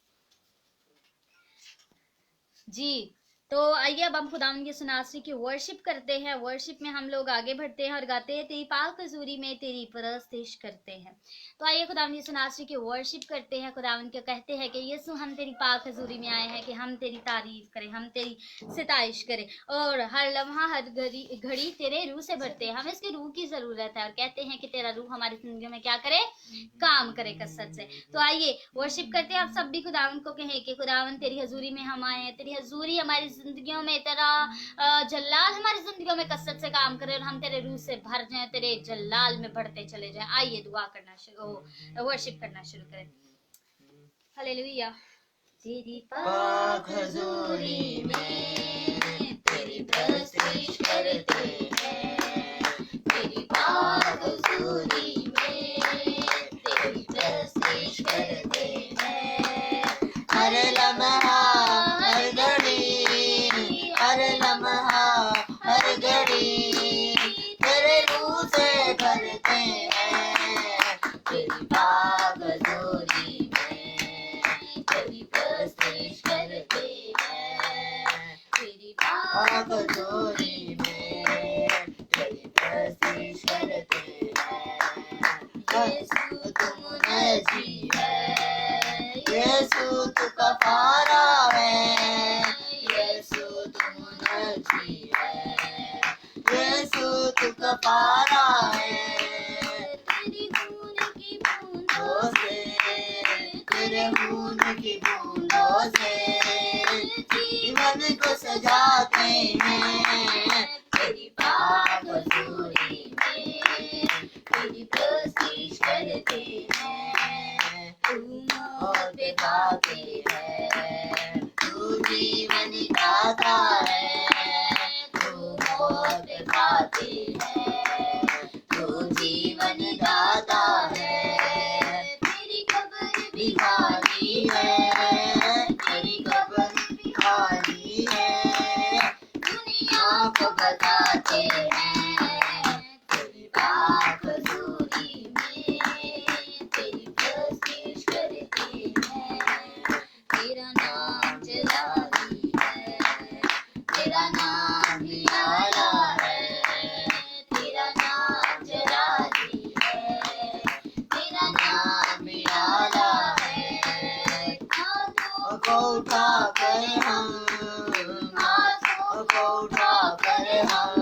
जी। तो आइए अब हम खुदावंद की नासरी की वर्शिप करते हैं। वर्शिप में हम लोग आगे बढ़ते हैं और गाते हैं, तेरी पाक हजूरी में तेरी परस्तिश करते हैं। तो आइए खुदावंद की नासरी की वर्शिप करते हैं। खुदावंद के कहते हैं कि यीशु हम तेरी पाक हजूरी में आए हैं कि हम तेरी तारीफ करें, हम तेरी सिताइश करें और हर लम्हा हर घड़ी तेरे रूह से भरते हैं। हमें इसके रूह की जरूरत है और कहते हैं कि तेरा रूह हमारी जिंदगी में क्या करे, काम करे कसरत से। तो आइए वर्शिप करते हैं। आप सब भी खुदावंद को कहें कि खुदावंद तेरी हजूरी में हम आए हैं, तेरी हजूरी हमारी जिंदगियों में, तेरा जलाल हमारी जिंदगियों में कसरत से काम करे और हम तेरे रूह से भर जाएं, तेरे जलाल में बढ़ते चले जाएं। आइए दुआ करना शुरू, वर्शिप करना शुरू करें। हालेलुया। तेरी पाक हजूरी में तेरी परस्तिश करते हैं, तेरी पाक हजूरी में तेरी परस्तिश करते हैं। हर लम्हा हर घड़ी, हर लम्हा हर घड़ी तेरे रूह से भरते हैं। तेरी पाक हजूरी में तेरी परस्तिश करते हैं, तेरी पाक हजूरी में तेरी परस्तिश करते हैं। यीशु तू मुनजी है, यीशु तू कफारा है, यीशु तू मुनजी है, यीशु तू कफारा है। तेरी खून की बूंदों से, तेरे खून की बूंदों से जीवन को सजाते हैं। तेरी पाक हजूरी में तेरी परस्तिश करते हैं। तू मौत गाते है, तू जीवन गाता है, तू मौत गाते है, तू जीवन गाता है। तेरी कब्र भी खाली है, तेरी कब्र भी खाली है, दुनिया को बताते हैं। तेरी पाक हजूरी में तेरी परस्तिश करते हैं। तेरा नाम जलाली है, तेरा नाम निराला है, तेरा नाम जलाली है, तेरा नाम निराला है। हाथों को उठा कर हम, हाथों को उठा कर हम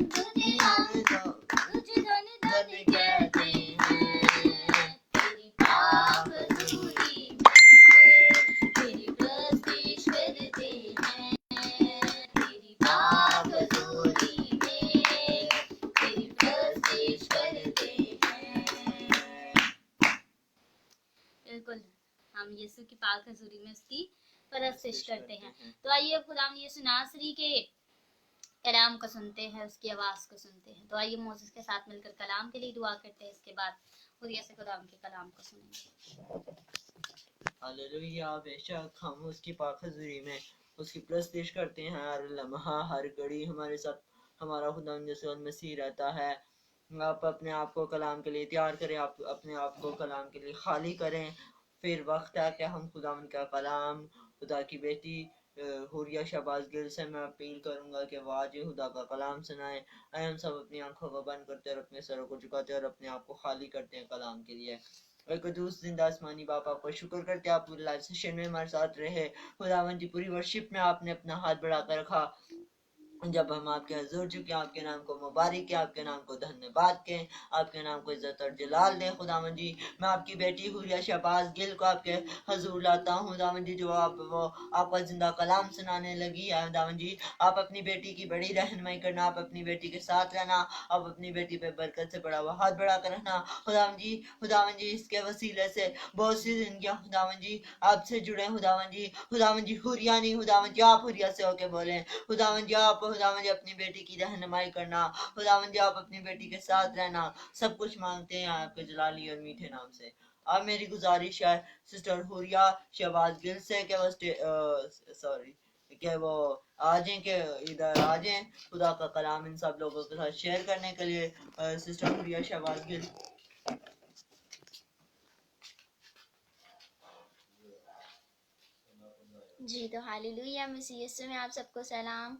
दुनिया को तुझ धन धन कहते हैं। तेरी पाक हजूरी में तेरी परस्तिश करते हैं, तेरी पाक हजूरी में तेरी परस्तिश करते हैं। बिल्कुल हम यीशु की पाक हजूरी में उसकी परस्तिश करते हैं। तो आइए अब खुदावंद यीशु नासरी के कलाम को सुनते हैं, उसकी आवाज को सुनते हैं। तो आइए मोसेस के साथ मिलकर कलाम के लिए दुआ करते हैं, इसके बाद खुद से खुदावंद के कलाम को सुनेंगे। हालेलुया। बेशक हम उसकी पाक हजूरी में उसकी परस्तिश करते हैं। हर लम्हा हर घड़ी हमारे साथ हमारा खुदावंद यीशु मसीह रहता है। आप अपने आप को कलाम के लिए तैयार करें, आप अपने आप को कलाम के लिए खाली करें। फिर वक्त है कि हम खुदावंद का कलाम, खुदा की बेटी हुरिया शहबाज गिल से मैं अपील करूंगा कि वो आज खुदा का कलाम सुनाए। आए हम सब अपनी आंखों को बंद करते और अपने सरों को झुकाते और अपने आप को खाली करते हैं कलाम के लिए। और कदूस जिंदा आसमानी बाप, आपको शुक्र करते हैं आप पूरे लाइव सेशन में हमारे साथ रहे। खुदावंद जी पूरी वर्शिप में आपने अपना हाथ बढ़ाकर रखा। जब हम आपके हजूर झुके, आपके नाम को मुबारक के, आपके नाम को धन्यवाद के, आपके नाम को इज्जत और जलाल दें। खुदावन जी, मैं आपकी बेटी हुरिया शहबाज गिल को आपके हजूर लाता हूँ खुदावन जी, जो वो आपका जिंदा कलाम सुनाने लगी है। खुदावन जी, आप अपनी बेटी की बड़ी रहनुमाई करना, आप अपनी बेटी के साथ रहना, आप अपनी बेटी पे बरकत से बड़ा हाथ बढ़ा कर रखना खुदावन जी, इसके वसीले से बहुत सी जिंदगियां खुदावन जी आपसे जुड़े। खुदावन जी हुरिया नहीं, खुदावन जी आप हुरिया से होके बोले। खुदावन जी आप अपनी बेटी की रहनुमाई करना। खुदावन जी आप अपनी बेटी के साथ रहना। सब कुछ मांगते हैं आपके जलाली और मीठे नाम से। अब मेरी गुजारिश है सिस्टर हुरिया शहबाज गिल से कि वो आ जाएं, कि इधर आ जाएं खुदा का कलाम इन सब लोगों के साथ शेयर करने के लिए। सिस्टर हुरिया शहबाज गिल। जी, तो हालेलुया, मसीह यीशु में आप सबको सलाम।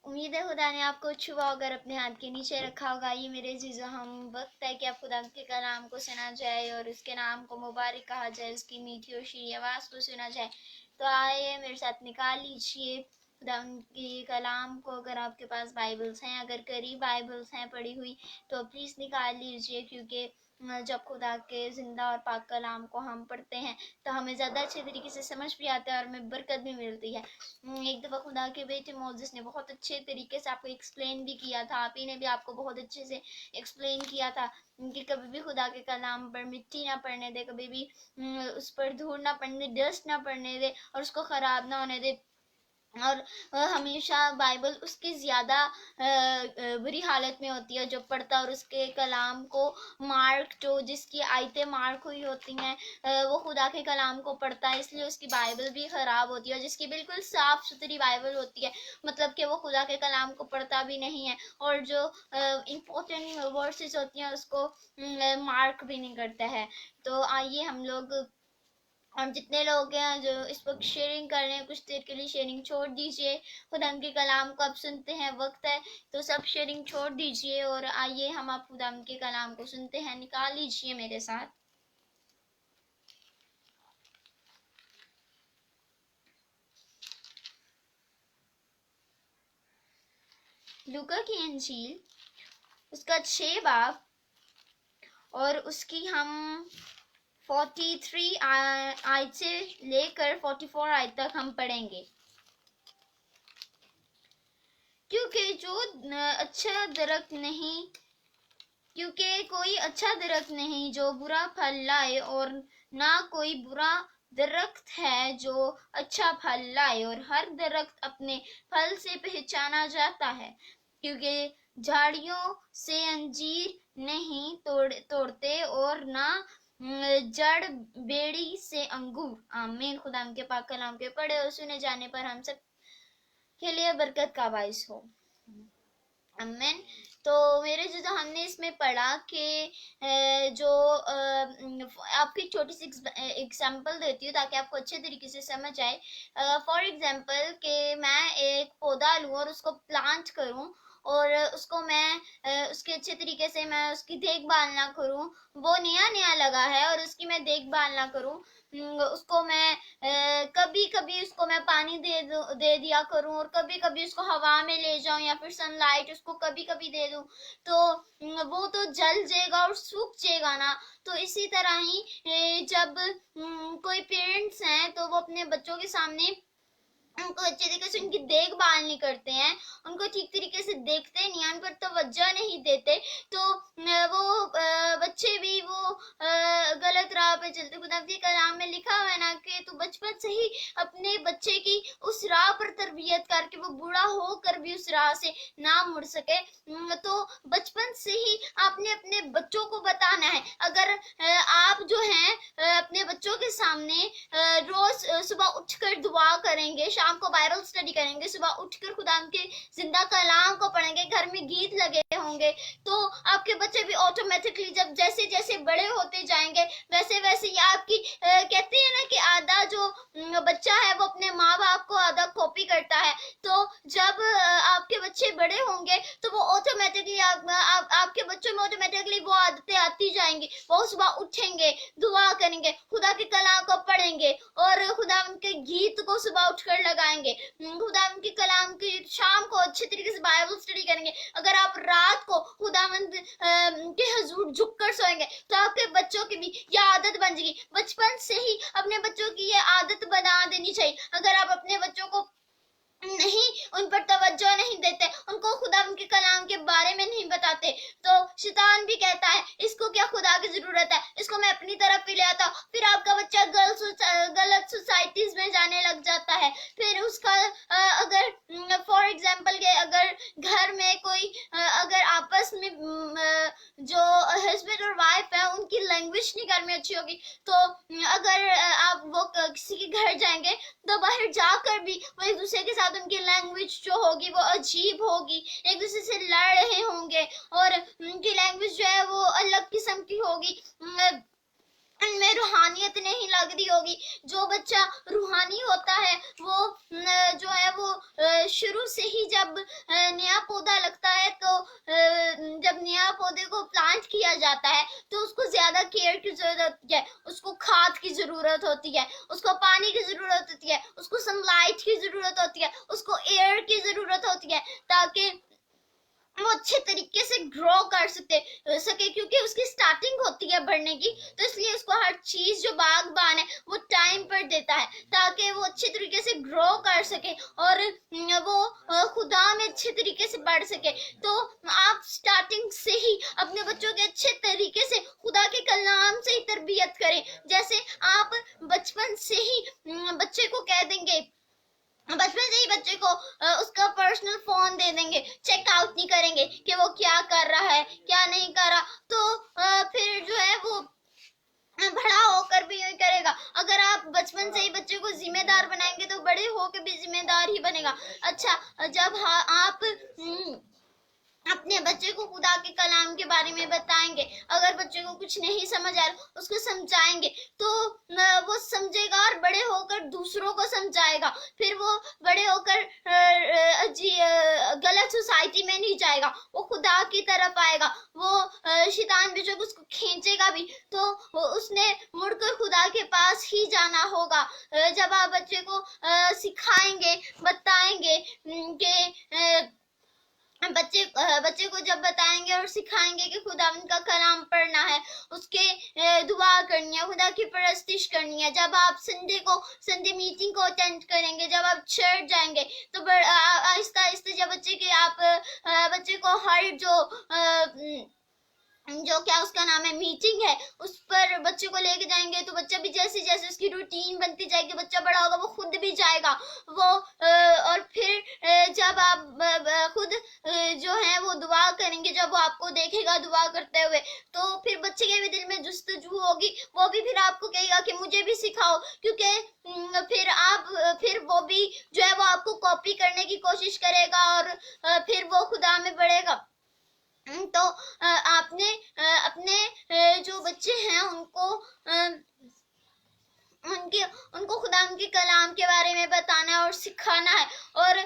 उम्मीद है खुदा ने आपको छुआ होकर अपने हाथ के नीचे रखा होगा। ये मेरे जीजो, हम वक्त है कि आप खुदा के कलाम को सुना जाए और उसके नाम को मुबारक कहा जाए, उसकी मीठी और शीरी आवाज़ को सुना जाए। तो आइए मेरे साथ निकाल लीजिए खुदा के कलाम को। अगर आपके पास बाइबल्स हैं, अगर करीब बाइबल्स हैं पढ़ी हुई, तो प्लीज़ निकाल लीजिए, क्योंकि जब खुदा के ज़िंदा और पाक कलाम को हम पढ़ते हैं तो हमें ज़्यादा अच्छे तरीके से समझ भी आता है और हमें बरकत भी मिलती है। एक दफ़ा खुदा के बेटे मोसेस ने बहुत अच्छे तरीके से आपको एक्सप्लेन भी किया था, आप ही ने भी आपको बहुत अच्छे से एक्सप्लेन किया था कि कभी भी खुदा के कलाम पर मिट्टी ना पड़ने दे, कभी भी उस पर धूल ना पड़ने दे, डस्ट ना पड़ने दे और उसको ख़राब ना होने दे। और हमेशा बाइबल उसकी ज़्यादा बुरी हालत में होती है जो पढ़ता और उसके कलाम को मार्क, जो जिसकी आयतें मार्क हुई होती हैं वो खुदा के कलाम को पढ़ता है, इसलिए उसकी बाइबल भी ख़राब होती है। और जिसकी बिल्कुल साफ़ सुथरी बाइबल होती है, मतलब कि वो खुदा के कलाम को पढ़ता भी नहीं है और जो इम्पोर्टेंट वर्सेस होती हैं उसको मार्क भी नहीं करता है। तो आइए हम जितने लोग हैं जो इस वक्त शेयरिंग कर रहे हैं, कुछ देर के लिए शेयरिंग छोड़ दीजिए। खुदा के कलाम को अब सुनते हैं, वक्त है तो सब शेयरिंग छोड़ दीजिए और आइए हम आप खुदा के कलाम को सुनते हैं। निकाल लीजिए मेरे साथ लूका की इंजील, उसका 6 बाब और उसकी हम 43 आयत से लेकर 44 आयत तक हम पढ़ेंगे। क्योंकि कोई अच्छा दरख्त नहीं जो बुरा फल लाए और ना कोई बुरा दरख्त है जो अच्छा फल लाए, और हर दरख्त अपने फल से पहचाना जाता है, क्योंकि झाड़ियों से अंजीर नहीं तोड़ते और ना जड़ बेड़ी से अंगूर। आमीन। खुदा के पाक कलाम के पढ़े और सुने जाने पर हम सब के लिए बरकत का बाइस हो। आमीन। तो मेरे जो हमने इसमें पढ़ा कि जो आपकी छोटी सी एग्जाम्पल देती हूँ ताकि आपको अच्छे तरीके से समझ आए। फॉर एग्जाम्पल कि मैं एक पौधा लूँ और उसको प्लांट करूँ और उसको मैं उसके अच्छे तरीके से मैं उसकी देखभाल ना करूँ, वो नया लगा है और उसकी मैं देखभाल ना करूँ, उसको मैं कभी कभी उसको मैं पानी दे दिया करूँ और कभी कभी उसको हवा में ले जाऊं या फिर सनलाइट उसको कभी कभी दे दूं, तो वो तो जल जाएगा और सूख जाएगा ना। तो इसी तरह ही जब कोई पेरेंट्स हैं तो वो अपने बच्चों के सामने उनको अच्छे तरीके से उनकी देखभाल नहीं करते हैं, उनको ठीक तरीके से देखते नहीं हैं, उन पर तवज्जो नहीं देते, तो वो बच्चे भी वो गलत राह पे चलते। खुदा के कलाम में लिखा हुआ है ना कि तू बचपन से ही अपने बच्चे की उस राह पर तरबियत करके वो बूढ़ा होकर भी उस राह से ना मुड़ सके। तो बचपन से ही आपने अपने बच्चों को बताना है। अगर आप जो हैं अपने बच्चों के सामने रोज सुबह उठकर दुआ करेंगे, शाम को बाइबल स्टडी करेंगे, सुबह उठकर खुदा के जिंदा कलाम को पढ़ेंगे, घर में गीत लगे होंगे, तो आपके बच्चे भी ऑटोमेटिकली जब जैसे जैसे बड़े होते जाएंगे वैसे वैसे ही आपकी कहते हैं ना कि आधा जो बच्चा है वो अपने माँ बाप को आधा कॉपी करता है, तो जब आपके बच्चे बड़े होंगे तो वो ऑटोमेटिकली आपके बच्चों में ऑटोमेटिकली वो आदतें आती जाएंगी। वो सुबह उठेंगे, दुआ करेंगे, खुदा के कलाम को पढ़ेंगे और खुदा उनके गीत को सुबह उठकर लगाएंगे, खुदा उनके कलाम की शाम को अच्छे तरीके से बाइबल स्टडी करेंगे। अगर आप रात को खुदावंद के हुजूर झुककर सोएंगे तो आपके बच्चों की भी यह आदत बन जाएगी। बचपन से ही अपने बच्चों की ये आदत बना देनी चाहिए। अगर आप अपने बच्चों को नहीं उन पर तवज्जो नहीं देते, उनको खुदा उनके कलाम के बारे में नहीं बताते, तो शैतान भी कहता है इसको क्या खुदा की जरूरत है, इसको मैं अपनी तरफ ही ले आता हूँ। फिर आपका बच्चा गलत सोसाइटीज में जाने लग जाता है। फिर उसका अगर फॉर एग्जाम्पल के अगर घर में कोई अगर आपस में जो हस्बैंड और वाइफ है उनकी लैंग्वेज नहीं घर में अच्छी होगी, तो अगर आप वो किसी के घर जाएंगे तो बाहर जाकर भी वो एक दूसरे के साथ उनकी लैंग्वेज जो होगी वो अजीब होगी, एक दूसरे से लड़ रहे होंगे और उनकी लैंग्वेज जो है वो अलग किस्म की होगी, उनमें रूहानियत नहीं लग रही होगी। जो बच्चा रूहानी होता है वो जो है वो शुरू से ही जब नया पौधा लगता है तो जब नया पौधे को प्लांट किया जाता है तो उसको ज्यादा केयर की जरूरत होती है, उसको खाद की जरूरत होती है, उसको पानी की जरूरत होती है, उसको सनलाइट की जरूरत होती है, उसको एयर की जरूरत होती है ताकि वो अच्छे तरीके से ग्रो कर सके क्योंकि उसकी स्टार्टिंग होती है बढ़ने की। तो इसलिए उसको हर चीज जो बागबान है वो टाइम पर देता है ताकि वो अच्छे तरीके से ग्रो कर सके और वो खुदा में अच्छे तरीके से बढ़ सके। तो आप स्टार्टिंग से ही अपने बच्चों के अच्छे तरीके से खुदा के कलाम से ही तरबियत करें। जैसे आप बचपन से ही बच्चे को कह देंगे, बचपन से ही बच्चे को उसका पर्सनल फोन दे देंगे, चेक आउट नहीं करेंगे कि वो क्या कर रहा है क्या नहीं कर रहा, तो फिर जो है वो बड़ा होकर भी यही करेगा। अगर आप बचपन से ही बच्चे को जिम्मेदार बनाएंगे तो बड़े होकर भी जिम्मेदार ही बनेगा। अच्छा, जब आप अपने बच्चे को खुदा के कलाम के बारे में बताएंगे, अगर बच्चे को कुछ नहीं समझ आ रहा उसको समझाएंगे तो वो समझेगा और बड़े होकर दूसरों को समझाएगा। फिर वो बड़े होकर गलत सोसाइटी में नहीं जाएगा, वो खुदा की तरफ आएगा। वो शैतान भी जब उसको खींचेगा भी तो उसने मुड़कर खुदा के पास ही जाना होगा। जब आप बच्चे को सिखाएंगे बताएंगे कि बच्चे को जब बताएंगे और सिखाएंगे कि खुदा उनका कलाम पढ़ना है, उसके दुआ करनी है, खुदा की परस्तिश करनी है। जब आप संडे मीटिंग को अटेंड करेंगे, जब आप चर्च जाएंगे तो आहिस्ता आहिस्ता जब बच्चे को हर जो क्या उसका नाम है मीटिंग है उस पर बच्चे को लेके जाएंगे तो बच्चा भी जैसे जैसे उसकी रूटीन बनती जाएगी, बच्चा बड़ा होगा वो खुद भी जाएगा वो और फिर जब आप खुद जो है वो दुआ करेंगे, जब वो आपको देखेगा दुआ करते हुए तो फिर बच्चे के भी दिल में जुस्तजू होगी, वो भी फिर आपको कहेगा कि मुझे भी सिखाओ, क्योंकि फिर वो भी जो है वो आपको कॉपी करने की कोशिश करेगा और फिर वो खुदा में बढ़ेगा। तो आपने अपने जो बच्चे हैं उनको खुदा के कलाम के बारे में बताना है और सिखाना है और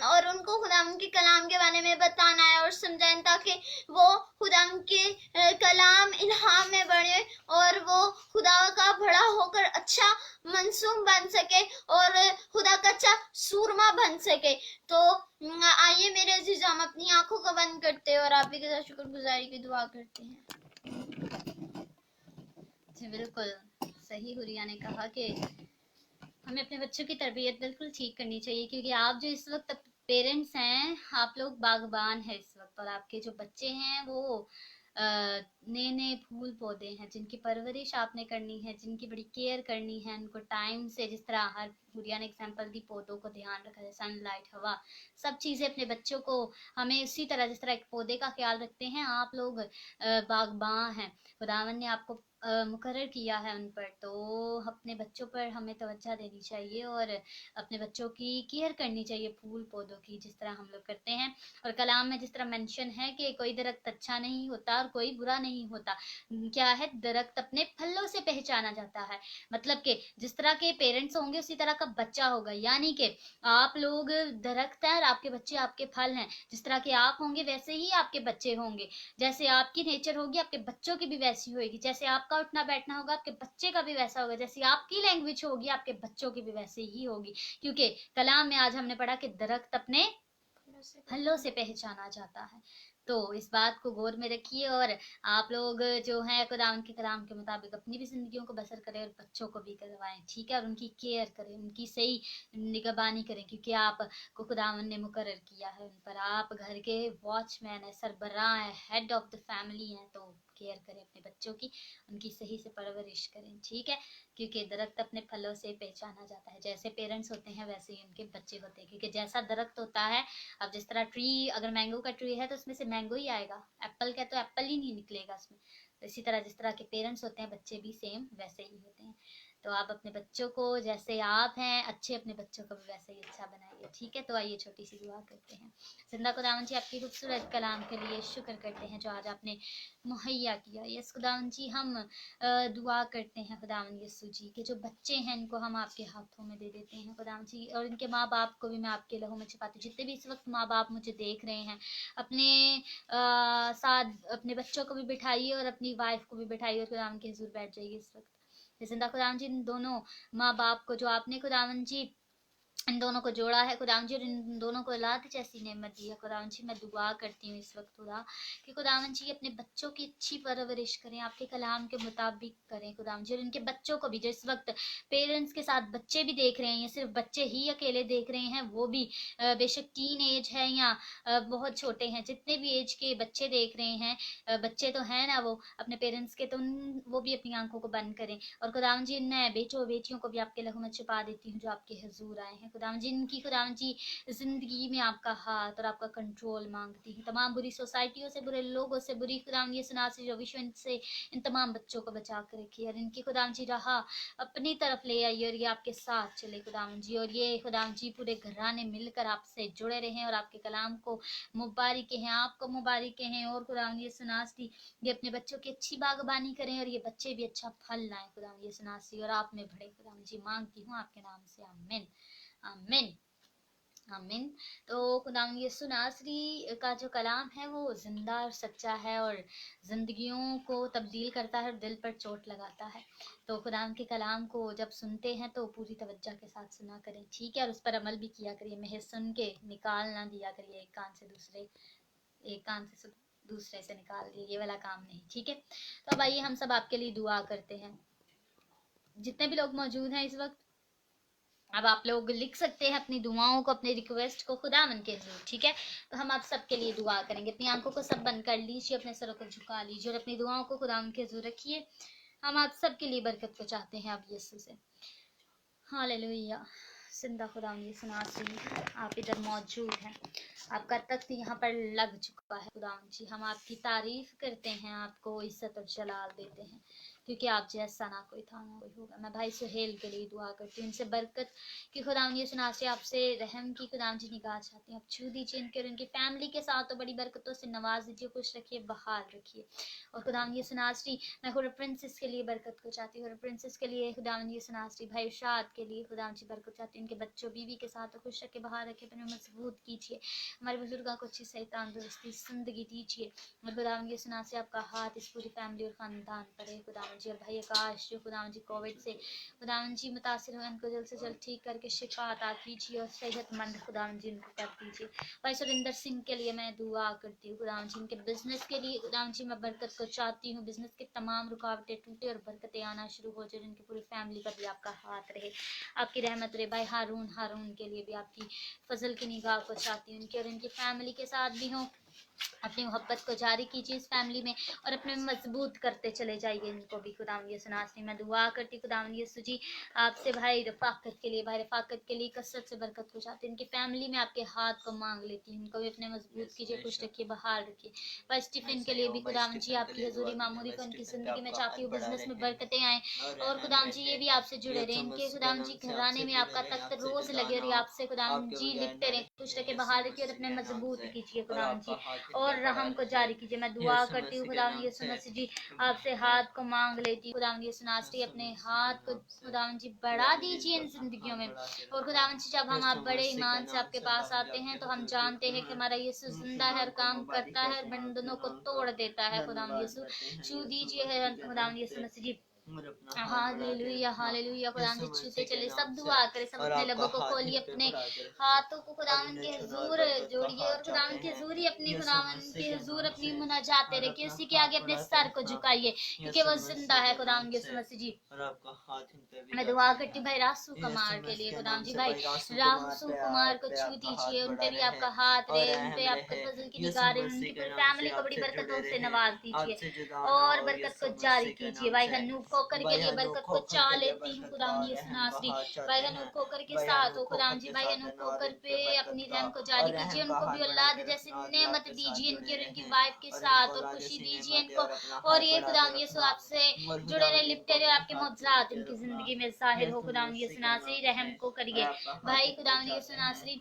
और उनको खुदा के कलाम के बारे में बताना है और समझाना ताकि वो खुदा के कलाम इल्हाम में बढ़े और वो खुदा का बड़ा होकर अच्छा मंसूम बन सके और खुदा का अच्छा सूरमा बन सके। तो आइए मेरे अजीज, हम अपनी आंखों को बंद करते हैं और आप ही के साथ शुक्रगुजारी की दुआ करते हैं। जी बिल्कुल सही हुरिया ने कहा कि हमें अपने बच्चों की तरबियत बिल्कुल ठीक करनी चाहिए, क्योंकि आप जो इस वक्त पेरेंट्स हैं, आप लोग बागबान हैं इस वक्त, और आपके जो बच्चे हैं वो नए नए फूल पौधे हैं जिनकी परवरिश आपने करनी है, जिनकी बड़ी केयर करनी है, उनको टाइम से जिस तरह हर गुड़िया ने एग्जाम्पल दी, पौधों को ध्यान रखा जाए, सनलाइट, हवा, सब चीज़ें अपने बच्चों को हमें उसी तरह, जिस तरह एक पौधे का ख्याल रखते हैं, आप लोग बागबान हैं, खुदावन ने आपको मुकर्रर किया है उन पर, तो अपने बच्चों पर हमें तवज्जो देनी चाहिए और अपने बच्चों की केयर करनी चाहिए, फूल पौधों की, जिस तरह हम लोग करते हैं। और कलाम में जिस तरह मेंशन है कि कोई दरख्त अच्छा नहीं होता और कोई बुरा नहीं होता, क्या है, दरख्त अपने फलों से पहचाना जाता है, मतलब कि जिस तरह के पेरेंट्स होंगे उसी तरह का बच्चा होगा, यानी कि आप लोग दरख्त हैं और आपके बच्चे आपके फल हैं, जिस तरह के आप होंगे वैसे ही आपके बच्चे होंगे, जैसे आपकी नेचर होगी आपके बच्चों की भी वैसी होगी, जैसे आपका उठना बैठना होगा आपके बच्चे का भी वैसा होगा, जैसी आपकी लैंग्वेज होगी आपके बच्चों की भी वैसे ही होगी, क्योंकि कलाम में आज हमने पढ़ा कि दरख्त अपने फलों से पहचाना जाता है। तो इस बात को गौर में रखिए और आप लोग जो है खुदावंद के कलाम के मुताबिक अपनी भी जिंदगियों को बसर करें और बच्चों को भी करवाएं, ठीक है, और उनकी केयर करें, उनकी सही निगहबानी करें, क्योंकि आपको खुदावंद ने मुकर्रर किया है उन पर, आप घर के वॉचमैन है, सरबराह है, हेड ऑफ द फैमिली हैं, तो केयर करें अपने बच्चों की, उनकी सही से परवरिश करें, ठीक है, क्योंकि दरख्त अपने फलों से पहचाना जाता है, जैसे पेरेंट्स होते हैं वैसे ही उनके बच्चे होते हैं, क्योंकि जैसा दरख्त होता है, अब जिस तरह ट्री, अगर मैंगो का ट्री है तो उसमें से मैंगो ही आएगा, एप्पल का तो एप्पल ही नहीं निकलेगा उसमें, तो इसी तरह जिस तरह के पेरेंट्स होते हैं बच्चे भी सेम वैसे ही होते हैं, तो आप अपने बच्चों को जैसे आप हैं अच्छे, अपने बच्चों को भी वैसे ही अच्छा बनाइए, ठीक है। तो आइए छोटी सी दुआ करते हैं। जिंदा खुदावन जी आपकी खूबसूरत कलाम के लिए शुक्र करते हैं जो आज आपने मुहैया किया। यस खुदावन जी, हम दुआ करते हैं खुदावन यीशु जी के जो बच्चे हैं इनको हम आपके हाथों में दे देते हैं खुदावन जी, और इनके माँ बाप को भी मैं आपके लहू में छिपाती हूँ, जितने भी इस वक्त माँ बाप मुझे देख रहे हैं, अपने साथ अपने बच्चों को भी बिठाइए और अपनी वाइफ को भी बिठाइए और खुदावन के हुजूर बैठ जाइए इस वक्त। जिंदा खुदावन जी, इन दोनों माँ बाप को जो आपने खुदावन जी इन दोनों को जोड़ा है खुदावन जी, और इन दोनों को औलाद जैसी नेमत दी है खुदावन जी, मैं दुआ करती हूँ इस वक्त खुदा कि खुदावन जी अपने बच्चों की अच्छी परवरिश करें, आपके कलाम के मुताबिक करें खुदावन जी, और इनके बच्चों को भी जो इस वक्त पेरेंट्स के साथ बच्चे भी देख रहे हैं, या सिर्फ बच्चे ही अकेले देख रहे हैं, वो भी बेशक टीन एज है या बहुत छोटे हैं, जितने भी एज के बच्चे देख रहे हैं, बच्चे तो हैं ना वो अपने पेरेंट्स के, तो वो भी अपनी आंखों को बंद करें, और खुदावन जी मैं बेटों बेटियों को भी आपके लहू में छुपा देती हूँ जो आपके हुजूर आए हैं खुदावन जी, इनकी खुदावन जी जिंदगी में आपका हाथ और आपका कंट्रोल मांगती हूँ, तमाम बुरी सोसाइटियों से, बुरे लोगों से, बुरी खुदावन ये सुना से जो विश्व से इन तमाम बच्चों को बचा कर रखिए, और इनकी खुदावन जी राह अपनी तरफ ले आइए और ये आपके साथ चले खुदावन जी, और ये खुदावन जी पूरे घराने मिलकर आपसे जुड़े रहें और आपके कलाम को मुबारक हैं, आपको मुबारक हैं, और खुदावन ये सुनासी ये अपने बच्चों की अच्छी बागबानी करें और ये बच्चे भी अच्छा फल लाएं खुदावन ये सुनासी, और आप में बढ़े खुदावन जी, मांगती हूँ आपके नाम से, आमीन आमीन आमीन। तो खुदावन यीशु नासरी का जो कलाम है वो जिंदा और सच्चा है और जिंदगियों को तब्दील करता है और दिल पर चोट लगाता है, तो खुदावन के कलाम को जब सुनते हैं तो पूरी तवज्जो के साथ सुना करें, ठीक है, और उस पर अमल भी किया करिए, महज सुन के निकाल ना दिया करिए एक कान से दूसरे से निकाल दिए, ये वाला काम नहीं, ठीक है। तो अब आइए हम सब आपके लिए दुआ करते हैं, जितने भी लोग मौजूद हैं इस वक्त, अब आप लोग लिख सकते हैं अपनी दुआओं को, अपने रिक्वेस्ट को खुदावन के हुजूर, ठीक है। तो हम आप सबके लिए दुआ करेंगे, अपनी आंखों को सब बंद कर लीजिए, अपने सरों को झुका लीजिए और अपनी दुआओं को खुदावन के हुजूर रखिए। हम आप सबके लिए बरकत को चाहते हैं अब यीशु से। हालेलुया। जिंदा खुदावन यीशु नासरी, आप इधर मौजूद हैं, आपका तख्त यहाँ पर लग चुका है खुदावन जी, हम आपकी तारीफ करते हैं, आपको इज्जत और जलाल देते हैं, क्योंकि आप जैसा ना कोई था ना कोई होगा। मैं भाई सुहेल के लिए दुआ करती हूँ, इनसे बरकत की खुदावन यीशु नासरी, आपसे रहम की खुदावन जी निगाह चाहती हूँ, आप छू दीजिए इनके और इनकी फैमिली के साथ, तो बड़ी बरकतों से नवाज दीजिए, खुश रखिए, बहाल रखिए। और खुदावन यीशु नासरी, मैं खुदा प्रिंसेस के लिए बरकत को चाहती हूँ, प्रिंसेस के लिए खुदावन यीशु नासरी, भाई इरशाद के लिए खुदावन जी बरकत चाहती हूँ, इनके बच्चों बीवी के साथ खुश रखे, बाहर रखे, अपने मजबूत कीजिए, हमारे बुजुर्गों को अच्छी सही तंदुरुस्ती जिंदगी दीजिए, और खुदावन यीशु नासरी आपका हाथ इस पूरी फैमिली और खानदान पर है खुदावन जी, और भाई आकाश जो खुदावन जी कोविड से खुदावन जी मुतासिर हुए, उनको जल्द से जल्द ठीक करके शिफा अता कीजिए और सेहतमंद खुदावन जी उनको कर दीजिए। भाई सुरेंद्र सिंह के लिए मैं दुआ करती हूँ खुदावन जी, इनके बिजनेस के लिए खुदावन जी मैं बरकत को चाहती हूँ, बिजनेस की तमाम रुकावटें टूटे और बरकतें आना शुरू हो जाए, इनकी पूरी फैमिली पर भी आपका हाथ रहे, आपकी रहमत रहे। भाई हारून के लिए भी आपकी फजल की निगाह को चाहती हूँ, इनकी और इनकी फैमिली के साथ भी हो, अपनी मोहब्बत को जारी कीजिए इस फैमिली में और अपने मजबूत करते चले जाइए इनको भी। खुदावंद यीशु नासरी मैं दुआ करती खुदावंद यीशु जी आपसे भाई रफाकत के लिए कसरत से बरकत को चाहती हूँ। इनकी फैमिली में आपके हाथ को मांग लेती हूँ, इनको भी अपने मजबूत कीजिए, खुश रखिए, बहाल रखिए। भाई स्टीफन के लिए भी खुदावंद जी आपकी हजूरी मामूरी को उनकी जिंदगी में चाहती हूँ, बिजनेस में बरकतें आए और खुदावंद जी ये भी आपसे जुड़े रहे, इनके खुदावंद जी घराने में आपका तख्त रोज लगे और आपसे खुदावंद जी लिपटे रहे, खुश रखे, बहाल रखिए और अपने मजबूत कीजिए खुदावंद जी और रहम को जारी कीजिए। मैं दुआ करती हूँ खुदावंद यीशु मसीह जी आपसे हाथ को मांग लेती हूँ खुदावंद यीशु नासरी अपने हाथ को खुदावंद जी बढ़ा दीजिए इन जिंदगियों में। और खुदावंद जी जब हम आप बड़े ईमान से आपके पास आते हैं तो हम जानते हैं कि हमारा यीशु जिंदा है, काम करता है, बंधनों को तोड़ देता है। खुदावंद यीशु छू दीजिए खुदावंद यीशु मसीह जी। हालेलुया हालेलुया खुदावंद जी छूते चले, सब दुआ करें, सब अपने लबों को खोलिए, अपने हाथों को खुदावंद के हुजूर जोड़िए और खुदावंद के हुजूर ही अपनी खुदावंद के हुजूर अपनी मुनाजात रखिए, उसी के आगे अपने सर को झुकाइए क्योंकि वो जिंदा है खुदावंद यीशु मसीह जी। मैं दुआ करती हूँ भाई रासू कुमार के लिए खुदावंद जी, भाई रासू कुमार को छू दीजिए, उन पे भी आपका हाथ रहे, उन पे आपके फजल की निगाह रहे, उनकी पूरी फैमिली को बड़ी बरकतों से नवाज दीजिए और बरकत को जारी कीजिए। भाई हनूफ खोकर के लिए बरकत को चाह लेती हूँ खुदावंद यीशु नासरी, भाई हनूफ खोकर के साथ हो खुदावंद जी, भाई हनूफ खोकर पे अपनी रहम को जारी कीजिए, उनको भी औलाद जैसी नेमत दीजिए इनकी और इनकी वाइफ के साथ और खुशी दीजिए इनको और ये खुदावंद यीशु आपसे जुड़े रहे, लिपटे रहे, आपके मुआवजात इनकी जिंदगी में जाहिर हो खुदावंद यीशु नासरी, रहम को करिए। भाई खुदावंद यीशु नासरी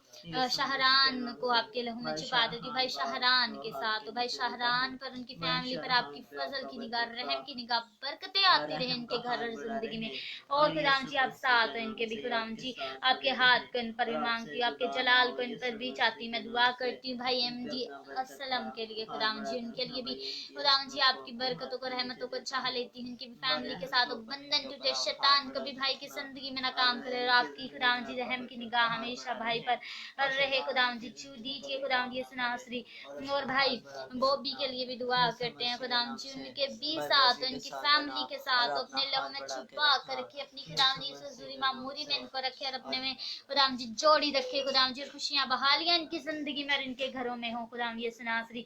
शाहरान को आपके लहू में छुपा देती हूँ, भाई शाहरान के साथ हो, भाई शाहरान पर उनकी फैमिली पर आपकी फजल की निगाह, रहम की निगाह, बरकतें आती रहे इनके घर और जिंदगी में और खुदावंद जी आप साथ हो इनके भी खुदावंद जी, आपके हाथ को इन पर भी मांगती हूँ, आपके जलाल को इन पर भी चाहती हूँ। मैं दुआ करती हूँ भाई MD असलम के लिए खुदावंद जी, उनके लिए भी खुदावंद जी आपकी बरकतों को रहमतों को चाह लेती हूँ, उनकी भी फैमिली के साथ बंधन टूटे, शैतान कभी भाई की जिंदगी में नाकाम करे और आपकी खुदावंद जी रहम की निगाह हमेशा भाई पर रहे खुदावंद जी, छू दीजिए खुदावंद यीशु नासरी। और भाई बॉबी के लिए भी दुआ करते हैं खुदावंद जी, उनके भी साथ उनकी फैमिली के साथ अपने लहू में छुपा कर रखे, अपनी खुदावंद यीशु हजूरी मामूरी में इनको रखे और अपने में खुदावंद जी जोड़ी रखे खुदावंद जी, खुशियां बहालियां इनकी जिंदगी में और इनके घरों में हो खुदावंद यीशु नासरी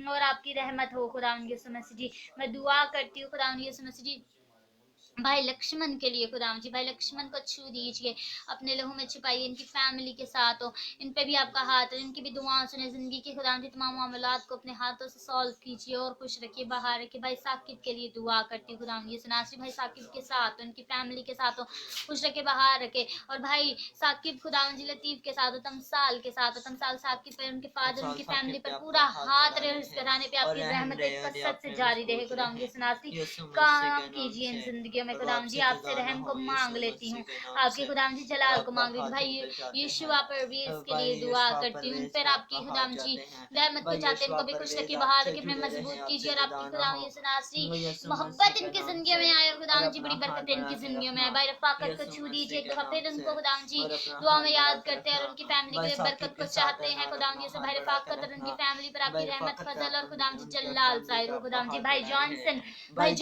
और आपकी रहमत हो खुदावंद यीशु मसीह जी। मैं दुआ करती हूँ खुदावंद यीशु मसीह जी भाई लक्ष्मण के लिए खुदावंद जी, भाई लक्ष्मण को छू दीजिए, अपने लहू में छुपाइए, इनकी फैमिली के साथ हो, इन पे भी आपका हाथ है, इनकी भी दुआएं सुने, जिंदगी के खुदावंद जी तमाम मामलात को अपने हाथों से सॉल्व कीजिए और खुश रखिए, बाहर रखिए। भाई साकिब के लिए दुआ करती हूँ खुदावंद यीशु नासरी, भाई साकिब के साथ उनकी फैमिली के साथ हो, खुश रखे, बाहर रखे और भाई साकिब खुदावंद जी लतीफ के साथ हो, तमसाल के साथ हो, तमसाल साकिब पर उनके फादर उनकी फैमिली पर पूरा हाथ रहे, इस घराने पे आपकी रहमत कसरत से जारी रहे खुदावंद यीशु नासरी, काम कीजिए इन जिंदगी में खुदावंद जी, आपसे रहम को मांग लेती हूँ, आपके खुदावंद जी जलाल को मांग लेती हूँ। भाई यीशुआ परवेज के लिए दुआ करती हूँ, उन पर आपकी खुदावंद जी रहमत को चाहते हैं, इनको भी खुश रखिए, बाहर रखिए, अपने मजबूत कीजिए और आपकी खुदावंद यीशु नासरी मोहब्बत इनकी जिंदगी में आए खुदावंद जी, बड़ी बरकत इनकी जिंदगी में आए। भाई रफाकत को छू दीजिए एक दफा फिर उनको खुदावंद जी दुआ में याद करते हैं और उनकी फैमिली के लिए बरकत को चाहते हैं खुदावंद यीशु, भाई रफाकत और उनकी फैमिली पर आपकी रहमत फजल और खुदावंद जी जलाल जाहिर हो खुदावंद जी। भाई जॉनसन, भाई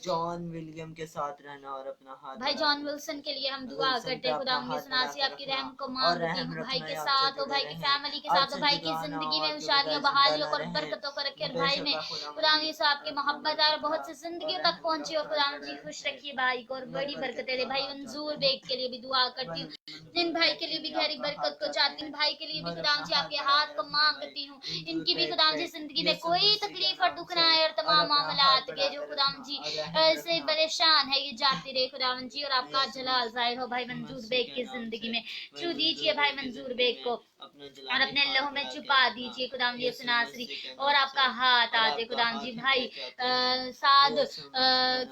जॉन विलियम के साथ रहना और अपना हाथ, भाई जॉन विल्सन के लिए हम दुआ करते हैं खुदावंद यीशु नासरी, आपकी रहम को मांगती हूँ, भाई के साथ हो, भाई की फैमिली के साथ हो, भाई की जिंदगी में खुशहालियों बहालियों और बरकतों को रखे और भाई में खुदावंद यीशु आपकी मोहब्बत और बहुत सी जिंदगियों तक पहुंची और खुदावंद जी खुश रखिए भाई को और बड़ी बरकतें दे। भाई मंजूर बेग के लिए भी दुआ करती हूँ, इन भाई के लिए भी गहरी बरकत को चाहती हूँ, भाई के लिए भी खुदावंद जी आपके हाथ को मांगती हूँ, इनकी भी खुदावंद जी जिंदगी में कोई तकलीफ और दुख ना आए और तमाम मामलात के जो खुदावंद जी से परेशान है ये जाती रहे खुदावंद जी और आपका जलाल जाहिर हो। भाई मंजूर बेग की जिंदगी में छू दीजिए भाई मंजूर बेग को और अपने लहू में छुपा दीजिए खुदावंद यीशु नासरी और आपका हाथ आ जाए खुदावंद जी। भाई साद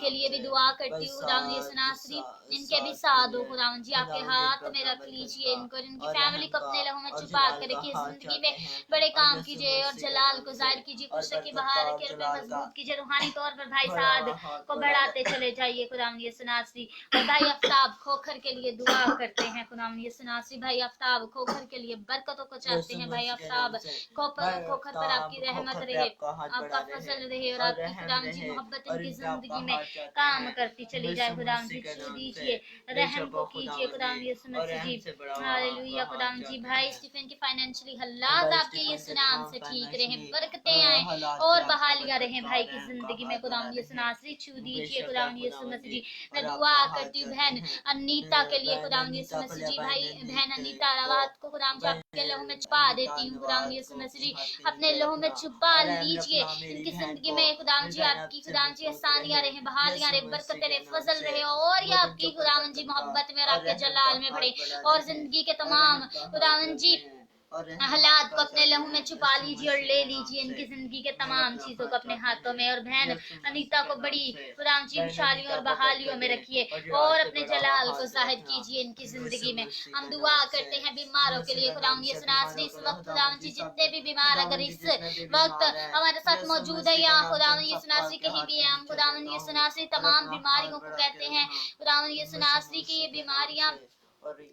के लिए भी दुआ करती हूँ खुदावंद यीशु नासरी, इनके भी साद हो खुदावंद जी, आपके हाथ में रख लीजिए इनको, इनकी फैमिली को अपने लहू में छुपा कर रखिए, जिंदगी में बड़े काम कीजिए और जलाल को जाहिर कीजिए, खुश रखिए, बाहर रखिए, मजबूत कीजिए, रूहानी तौर पर भाई साद को बढ़ाते चले जाइए खुदावंद यीशु नासरी। और भाई आफ्ताब खोखर के लिए दुआ करते हैं खुदावंद यीशु नासरी, भाई आफ्ताब खोखर के लिए बरकतों को चाहते हैं भाई आफ्ताब, खोखर पर आपकी रहमत रहे, आपका फजल रहे और आपकी खुदावन जी मोहब्बत इनकी जिंदगी में काम करती चली जाए। खुदावन जी छू दीजिए, रहम को कीजिए खुदावन यीशु मसीह जी, हालेलुया खुदावन जी। भाई स्टीफन की फाइनेंशियली हालात आपके यीशु नाम से ठीक रहे, बरकतें आए और बहालियां रहे भाई की जिंदगी में। खुदावन यीशु नासरी छू दीजिए खुदावन यीशु मसीह जी। मैं दुआ करती हूँ बहन अनीता के लिए खुदावन यीशु मसीह जी, भाई बहन अनीता रावत को खुदावन जी आपके लहू में छुपा देती हूँ खुदावन यीशु मसीह जी, अपने लहू में छुपा लीजिए इनकी जिंदगी में खुदावन जी। आपकी खुदावन जी आसानियां रहे, बहालियां रहे, बरकतें रहे, फजल रहे और ये आपकी खुदावन जी मोहब्बत में और आपके जलाल में बढ़े और जिंदगी के तमाम खुदावन जी हालात को अपने लहू में छुपा लीजिए और ले लीजिए इनकी जिंदगी के तमाम चीजों को अपने हाथों में। और बहन अनीता को बड़ी खुदावन जी खुशहालियों और बहालियों में रखिए और अपने जलाल को जाहिर कीजिए इनकी जिंदगी में। हम दुआ करते हैं बीमारों के लिए खुदावन यीशु नासरी, इस वक्त खुदावन जी जितने भी बीमार अगर इस वक्त हमारे साथ मौजूद है या खुदावन यीशु नासरी कहीं भी है, हम खुदावन यीशु नासरी तमाम बीमारियों को कहते हैं खुदावन यीशु नासरी की ये बीमारियां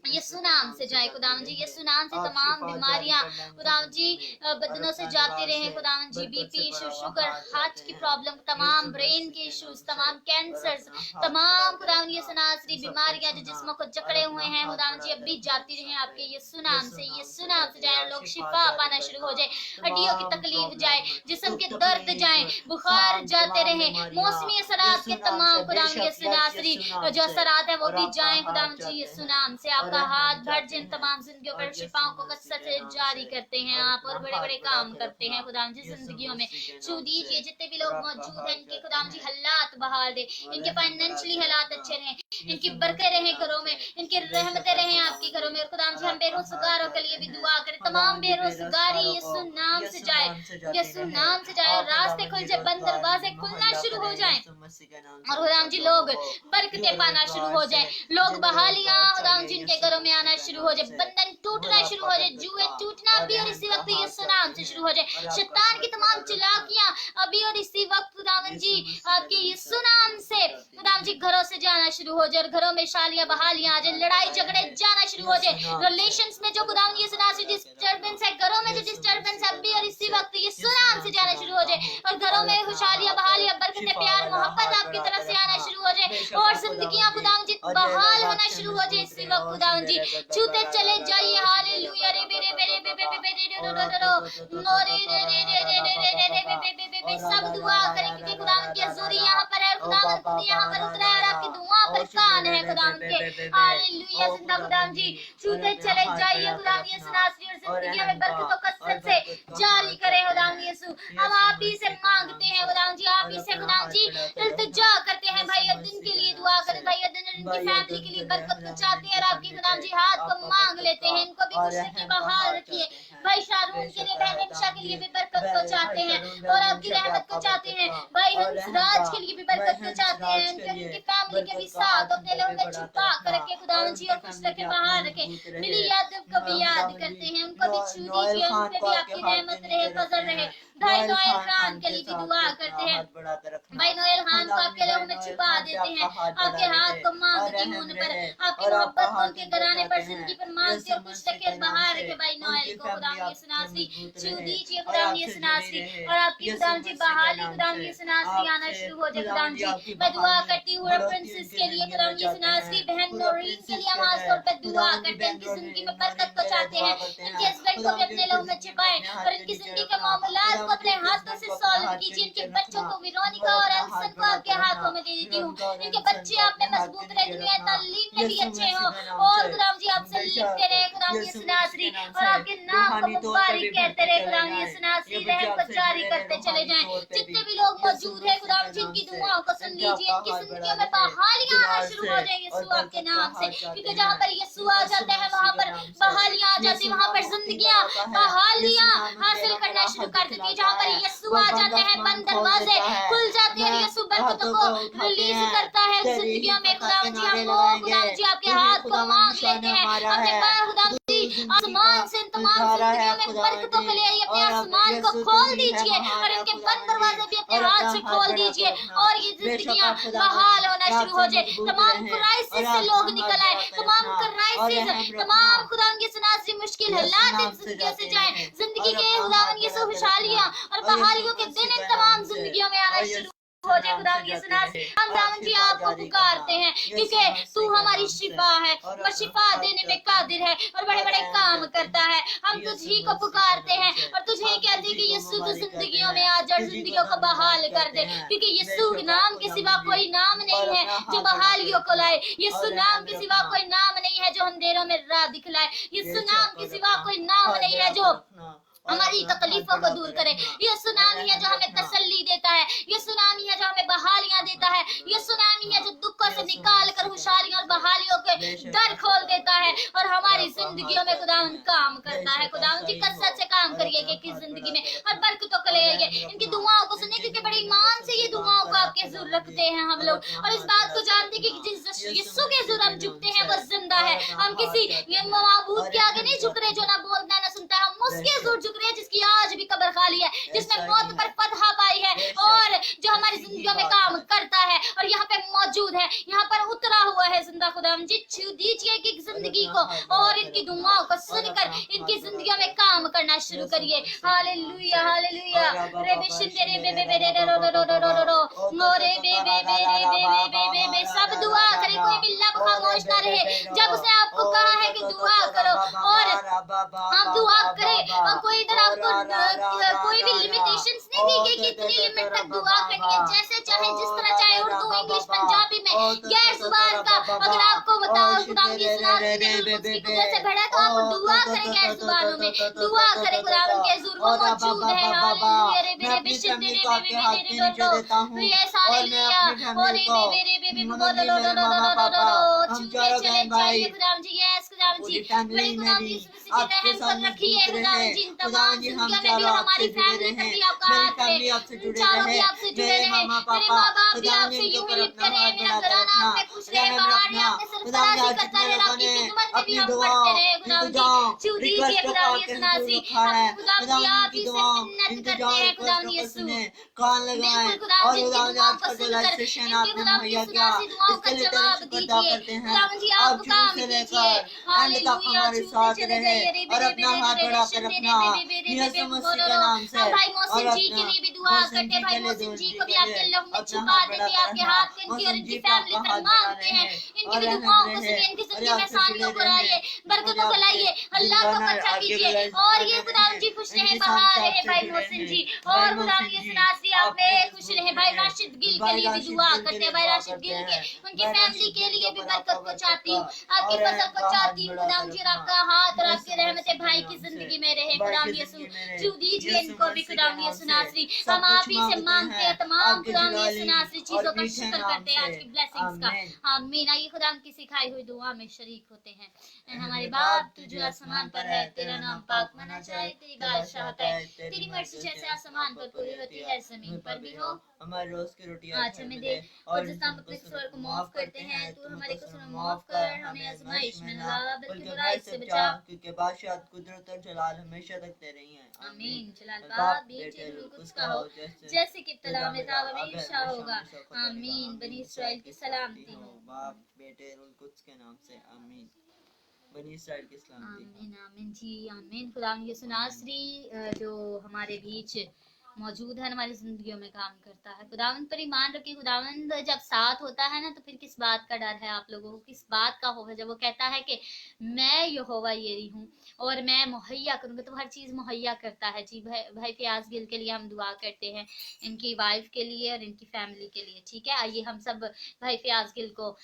यीशु नाम से जाए खुदावन जी, यीशु नाम से तमाम बीमारियां खुदावन जी बदनों से जाती रहे खुदावन जी। बीपी इशू, शुगर, हार्ट की प्रॉब्लम, तमाम ब्रेन के इश्यूज, तमाम कैंसर्स, तमाम खुदावन यीशु नासरी बीमारियां जो जिस्मों को जकड़े हुए हैं खुदावन जी अब भी जाती रहे आपके यीशु नाम से। यीशु नाम से जाए, लोग शिफा पाना शुरू हो जाए, हड्डियों की तकलीफ जाए, जिस्म के दर्द जाए, बुखार जाते रहे, मौसमी असरात के तमाम खुदावन यीशु नासरी जो असरात है वो भी जाए खुदावन जी यीशु नाम से। आपका हाथ भर जिन तमाम जिंदगियों पर शिफाओं को कसरत से जारी करते हैं आप और बड़े बड़े काम करते हैं खुदावन जी जिंदगियों में। छू दीजिए जितने भी लोग मौजूद हैं इनके खुदावन जी हालात बहाल दे, इनके फाइनेंशियली हालात अच्छे रहें, इनकी बरकतें रहें घरों में, इनकी रहमतें रहें आपके घरों में। और खुदावन जी हम बेरोजगारों के लिए भी दुआ करें, तमाम बेरोजगारी यीशु नाम से जाए, यीशु नाम से जाए और रास्ते खुल जाए, बंद दरवाजे खुलना शुरू हो जाए और खुदावन जी लोग बरकतें पाना शुरू हो जाए, लोग बहालियां खुदावन जी इनके घरों में आना शुरू हो जाए, बंधन टूटना शुरू हो जाए, जुए टूटना भी और इसी वक्त यीशु नाम से शुरू हो जाए, शैतान की तमाम चालाकियां अभी और इसी वक्त खुदावन जी आपके यीशु नाम से खुदावन जी घरों से जाना शुरू हो जाए और घरों में शालियां बहालियां आ जाए, लड़ाई झगड़े जाना शुरू हो जाए, रिलेशंस में जो खुदावन यीशु नाम से डिस्टर्बेंस है, घरों में जो डिस्टर्बेंस है अभी और इसी वक्त यीशु नाम से जाना शुरू हो जाए और घरों में खुशहालियां बहालियां बरकतें प्यार मोहब्बत आपकी तरफ से आना शुरू हो जाए और जिंदगियां खुदावन जी बहाल होना शुरू हो जाए इसी वक्त खुदावन जी। छूते चले जाइए, हालेलुया रे बेरे बेरे बेरे बेरे सब दुआ करें क्योंकि खुदावन की हजूरी यहाँ पर है, खुदावन खुद यहाँ पर उतरा है और आपकी दुआ पर कान है खुदावन के। हालेलुया जिंदा खुदावन जी, छूते चले जाइए खुदावन यीशु नासरी और जिंदगी में बरकतों कसरत से जारी करें खुदावन यीशु। हम आप ही से मांगते हैं खुदावन जी, आप ही से खुदावन जी इल्तिजा करते हैं। भाई अद्दन के लिए दुआ करें, भाई अद्दन इनकी फैमिली के लिए बरकत को चाहते हैं और आपकी खुदावन जी हाथ को मांग लेते हैं, इनको भी खुशी की बहार रखिए। भाई शारून के लिए, बहन इंशा के लिए भी बरकत को चाहते हैं और आपकी रहमत को चाहते हैं। भाई हंसराज के लिए भी बरकत को चाहते हैं, उनकी फैमिली के भी साथ अपने लोगों में छुपा कर रखे खुदावन जी और खुश रखे, बाहर रखे। मिली यादव को भी याद करते हैं, उनको भी छू दीजिए, उन पे भी आपकी रहमत रहे, फजल रहे। भाई नोएल खान के लिए भी दुआ करते हैं, भाई नोएल खान को आपके लोगों में छुपा देते हैं, आपके हाथ को मांगती हूँ उन पर, आपकी मोहब्बत को उनके घराने पर जिंदगी पर मांगते और खुश रखे, बाहर रखे। भाई नोएल को खुदावन यीशु नासरी छू दीजिए खुदावन यीशु नासरी और आपकी खुदावन जी बहाली खुदावन यीशु नासरी आना शुरू हो जाए खुदावन जी। मैं दुआ करती हूँ प्रिंसेस के लिए खुदावन यीशु नासरी, बहन नौरीन के लिए हम खास तौर पर दुआ करते हैं, इनकी जिंदगी में बरकत को चाहते हैं, इनके हस्बैंड को भी अपने लोगों में छिपाएं और इनकी जिंदगी के मामलात को अपने हाथों से सॉल्व कीजिए। इनके बच्चों को विरोनिका और अल्सन को आपके हाथों में दे देती हूँ, इनके बच्चे आप में मजबूत रहे, दुनिया तालीम में भी अच्छे हो और खुदावन जी आपसे लिखते रहे खुदावन यीशु नासरी और आपके नाम को मुबारक कहते रहे खुदावन यीशु नासरी, रहम को जारी करते चले जाएं। जितने भी लोग मौजूद हैं खुदावन जी इनकी दुआओं को सुन लीजिए, इनकी जिंदगियों में बहालियां आना शुरू हो जाएंगी यीशु आपके नाम से, क्योंकि जहाँ पर यीशु आ जाते हैं वहाँ पर बहालियां आ जाती, वहाँ पर जिंदगियां बहालियां हासिल करना शुरू कर देती है। जहाँ पर यीशु आ जाते हैं बंद दरवाजे खुल जाते हैं, यीशु बरकतों को रिलीज करता है जिंदगियों में। खुदावन जी हम खुदावन जी आपके हाथ को मांग लेते हैं, अपने खुदावन जी आसमान से इन तमाम तमाम जिंदगियों में बरकतों को ले आइए, अपने आसमान को खोल दीजिए और इनके बंद दरवाजे भी अपने हाथ से खोल दीजिए और ये जिंदगियां बहाल होना शुरू हो जाए। तमाम क्राइसिस से लोग निकल आए, तमाम क्राइसिस, तमाम खुदावन की सनासी मुश्किल हालात इन जिंदगियों से जाए। जिंदगी के खुदावन की खुशहालियां और बहालियों के दिन इन तमाम जिंदगियों में आना शुरू हो जाए। खुदावन की सनासी हम खुदावन जी आपको पुकारते हैं क्योंकि तू हमारी शिफा है और शिफा देने में कादिर है और बड़े बड़े काम करता है। हम तुझी को पुकारते हैं और तुझे कहते हैं कि यीशु तू जिंदगियों में आ जा, जिंदगियों को बहाल कर दे, क्योंकि यीशु नाम के सिवा कोई नाम नहीं है जो बहालियों को लाए। यीशु नाम के सिवा कोई नाम नहीं है जो अंधेरों में राह दिखलाए। यीशु नाम के सिवा कोई नाम नहीं है जो हमारी तकलीफों को दूर करे। यीशु नाम ही है जो हमें तसल्ली देता है। यीशु नाम ही है जो हमें बहालियां देता है। यीशु नाम ही है जो दुखों से निकाल कर खुशहालियों और बहालियों के दर खोल देता है और हमारी जिंदगियों में खुदावन काम करता है। खुदावन जी कसरत से काम करिए कि जिंदगी में और बरकतों को ले आइए। इनकी दुआओं को सुनिए क्योंकि बड़े ईमान से ये दुआओं को आपके हुजूर रखते हैं हम लोग, और इस बात को जानते हैं कि जिस यीशु के हुजूर हम झुकते हैं वो जिंदा है। हम किसी माबूद के आगे नहीं झुक रहे जो ना बोलता ना सुनता, हम उसके हुजूर झुक रहे हैं जिसकी आज भी कब्र खाली है, जिसने मौत पर फतह पाई है और जो हमारी जिंदगियों में काम करता है और यहाँ पे मौजूद है, यहाँ पर उतरा हुआ है जिंदा। खुदा जी छू दीजिए कि जिंदगी को और इनकी दुआओं को सुनकर इनकी जिंदगियों में काम करना शुरू करिए। Hallelujah hallelujah. रे बिशिंदे रे बे बे बे रे रो रो रो रो रो रो मोरे बे बे बे रे बे बे बे बे बे। सब दुआ करें, कोई भी लब खामोश ना रहे। जब उसने आपको कहा है कि दुआ करो और आप दुआ करें और कोई इधर आपको कोई भी लिमिटेशंस नहीं दी गई कि इतनी लिमिट तक दुआ करनी है, जैसे चाहे जिस तरह चाहे, उर्दू इंग्लिश पंजाबी में गैर जुबान का अगर आपको बताओ खुदावन की कुदरत से भरा तो आप दुआ करें गैर जुबानों में, दुआ करें खुदावन के हुजूर वो मौजूद है। हालेलुया रे मेरे बिशप तेरे मेरे रो ये हालेलुया और मेरे बेबी बोलो लो लो लो लो लो चुके चले जाइए खुदावन जी। यस खुदावन जी बड़े खुदावन की रहम कर रखिए खुदावन जी तमाम जिंदगियों में भी हमारी फैमिली में भी आपका हाथ है, चारों भी आपसे जुड़े रहे। मेरे माँ बाप भी आपसे यूं ही लिप्त रहे, मेरा घराना आप पे खुश रहे, बाहर ने आपने सरफराजी करता रहे, आपकी खिदमत में भी हम पढ़ते रहे। खुदावन जी छू दीजिए खुदावन की सनासी, खुदावन जी आप ही से मिन्नत करते हैं खुदावन यीशु। बिल्कुल खुदावन जी की दुआओं को सुनकर इनकी खुदावन की सनासी दुआओं का जवाब दीजिए। खुदावन जी आप काम कीजिए। हालेलुया छू चले जाइए रे बेबे भाई मोहसिन जी के लिए भी दुआ करते हैं। भाई मोहसिन जी को भी आपके लहू में छुपा देते, आपके हाथ में इनकी और इनकी फैमिली पर मांगते हैं। इनकी भी दुआओं को सुनिए, इनकी जिंदगी में आसानियों को लाइए, बरकतों को लाइए, अल्लाह को अच्छा कीजिए और ये खुदावन जी खुश रहे, बहार रहे भाई मोहसिन जी। और खुदावन की सनासी आप में खुश रहे। भाई राशिद गिल के लिए भी दुआ करते हैं। भाई राशिद गिल के उनकी फैमिली के लिए भी बरकत को चाहती हूँ, आपकी फसल को चाहती हूँ खुदावन जी। आपका हाथ और आपकी रहमतें भाई की जिंदगी में रहे। खुदावन यीशु छू दीजिए इनको भी खुदावन यीशु नासरी। हम आप ही से मांगते हैं तमाम खुदावन यीशु नासरी चीजों का शुक्र करते हैं आज की ब्लेसिंग्स का। आमीन। आइए खुदावन की सिखाई हुई दुआ में शरीक होते हैं। हमारे बाप तू जो आसमान पर है, तेरा नाम पाक माना जाए, तेरी बादशाहत है, तेरी मर्जी जैसे आसमान पर पूरी होती है जमीन पर भी हो। हमारे रोज की रोटी आज हमें दे और जिस हम अपने कसूर को माफ करते हैं, तू हमारे कसूर माफ कर, हमें आजमाइश में न ला बल्कि बुराई से बचा, क्योंकि बादशाह कुदरत और जलाल हमेशा तक तेरे ही हैं। आमीन। जलाल बाप बेटे रूह कुछ का हो जैसे कि इब्तिदा में था हमेशा होगा। आमीन। बनी इस्राइल की सलामती हो बाप बेटे रूह कुछ के नाम से। आमीन। बनी इस्राइल की सलामती। आमीन आमीन जी आमीन। खुदावन यीशु नासरी जो हमारे बीच मौजूद है, हमारी जिंदगियों में काम करता है। खुदावंद पर ईमान रखिए। खुदावंद जब साथ होता है ना तो फिर किस बात का डर है आप लोगों को, किस बात का हो है। जब वो कहता है कि मैं यहोवा येरी हूँ और मैं मुहैया करूंगा, तो हर चीज मुहैया करता है। जी भाई फयाज गिल के लिए हम दुआ करते हैं, इनकी वाइफ के लिए और इनकी फैमिली के लिए। ठीक है, आइए हम सब भाई फयाज गिल को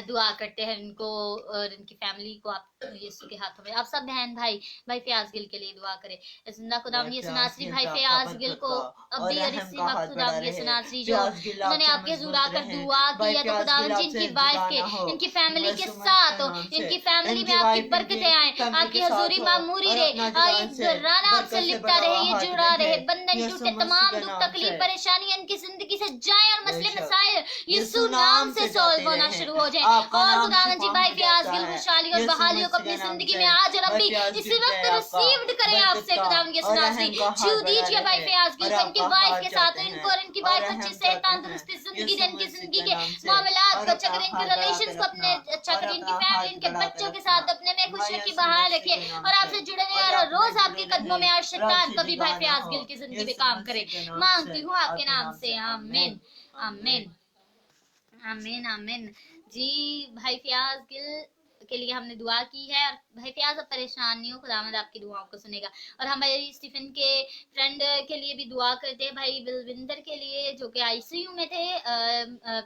दुआ करते हैं, इनको और इनकी फैमिली को आप यीशु के हाथों में। आप सब बहन भाई भाई फयाज गिल के लिए दुआ करें। जिंदा खुदावन यीशु नासरी भाई फयाज गिल को अब भी खुदावन यीशु नासरी जो उन्होंने आपके हुजूर आकर दुआ की है, तो खुदावन जी इनकी वाइफ के इनकी फैमिली के साथ हो, इनकी फैमिली में आपकी बरकतें आए, आपकी हजूरी मामूरी रहे, राना आपसे लिपटा रहे, ये जुड़ा रहे, बंधन टूटे, तमाम दुख तकलीफ परेशानी इनकी जिंदगी से जाए और मसले मसाइल यीशु नाम से सॉल्व होना शुरू हो जाए। और खुदावन जी भाई फयाज गिल खुशहाली और बहालियों को अपनी जिंदगी में आज और अभी इसी वक्त रिसीव्ड करें आपसे खुदावन यीशु नासरी। छू दीजिए भाई फयाज गिल को इनकी वाइफ के साथ, इनको और इनकी वाइफ अच्छी सेहत तंदुरुस्ती जिंदगी दे, इनकी जिंदगी के मामलात को अच्छा करें, इनके रिलेशंस को अपने अच्छा करें, इनकी फैमिली इनके बच्चों के साथ अपने में खुश रखिए, बहाल रखिए और आपसे जुड़े रहे और रोज आपके कदमों में। और शैतान कभी भाई फयाज गिल की जिंदगी में काम करे, मांगती हूँ आपके नाम से, आमीन आमीन आमीन आमीन। जी भाई फयाज गिल के लिए हमने दुआ की है और भाई फयाज अब परेशान नहीं हो, खुदावंद आपकी दुआओं को सुनेगा। और हमारे स्टीफन के फ्रेंड के लिए भी दुआ करते हैं, भाई बिलविंदर के लिए जो कि आईसीयू में थे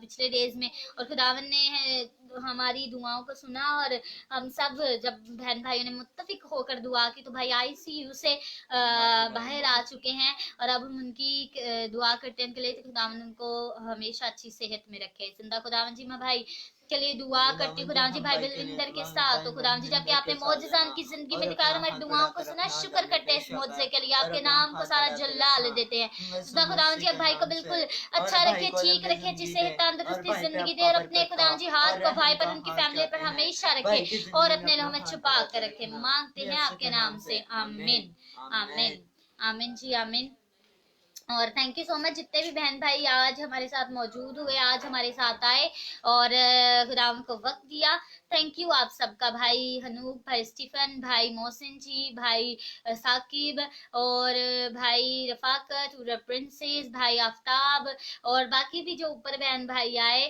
पिछले डेज में, और खुदावंद ने हमारी दुआओं को सुना और हम सब जब बहन भाइयों ने मुत्तफिक होकर दुआ की तो भाई आईसीयू से बाहर आ चुके हैं और अब हम उनकी दुआ करते हैं उनके लिए, तो खुदावंद उनको हमेशा अच्छी सेहत में रखे। जिंदा खुदावंद जी मैं भाई के लिए दुआ करती हूँ खुदावंद जी भाई बिलविंदर के साथ। तो खुदावंद जी जबकि आपने मौजज़ा की जिंदगी में दिखाया, हमारी दुआओं को सुना, शुक्र करते हैं इस मौजज़े के लिए, आपके नाम को सारा जलाल देते हैं। खुदावंद जी भाई को बिल्कुल अच्छा रखे, ठीक रखे, अच्छी सेहत तंदुरुस्ती जिंदगी दे और अपने खुदावंद जी हाथ को भाई पर उनकी फैमिली पर हमेशा रखे और अपने लोह में छुपा कर रखे, मांगते हैं आपके नाम से, आमीन आमीन आमीन जी आमीन। और थैंक यू सो मच जितने भी बहन भाई आज हमारे साथ मौजूद हुए, आज हमारे साथ आए और खुदावंद को वक्त दिया। थैंक यू आप सबका, भाई हनूक, भाई स्टीफन, भाई मोहसिन जी, भाई साकिब और भाई रफाकत, प्रिंसेस, भाई आफ्ताब और बाकी भी जो ऊपर बहन भाई आए,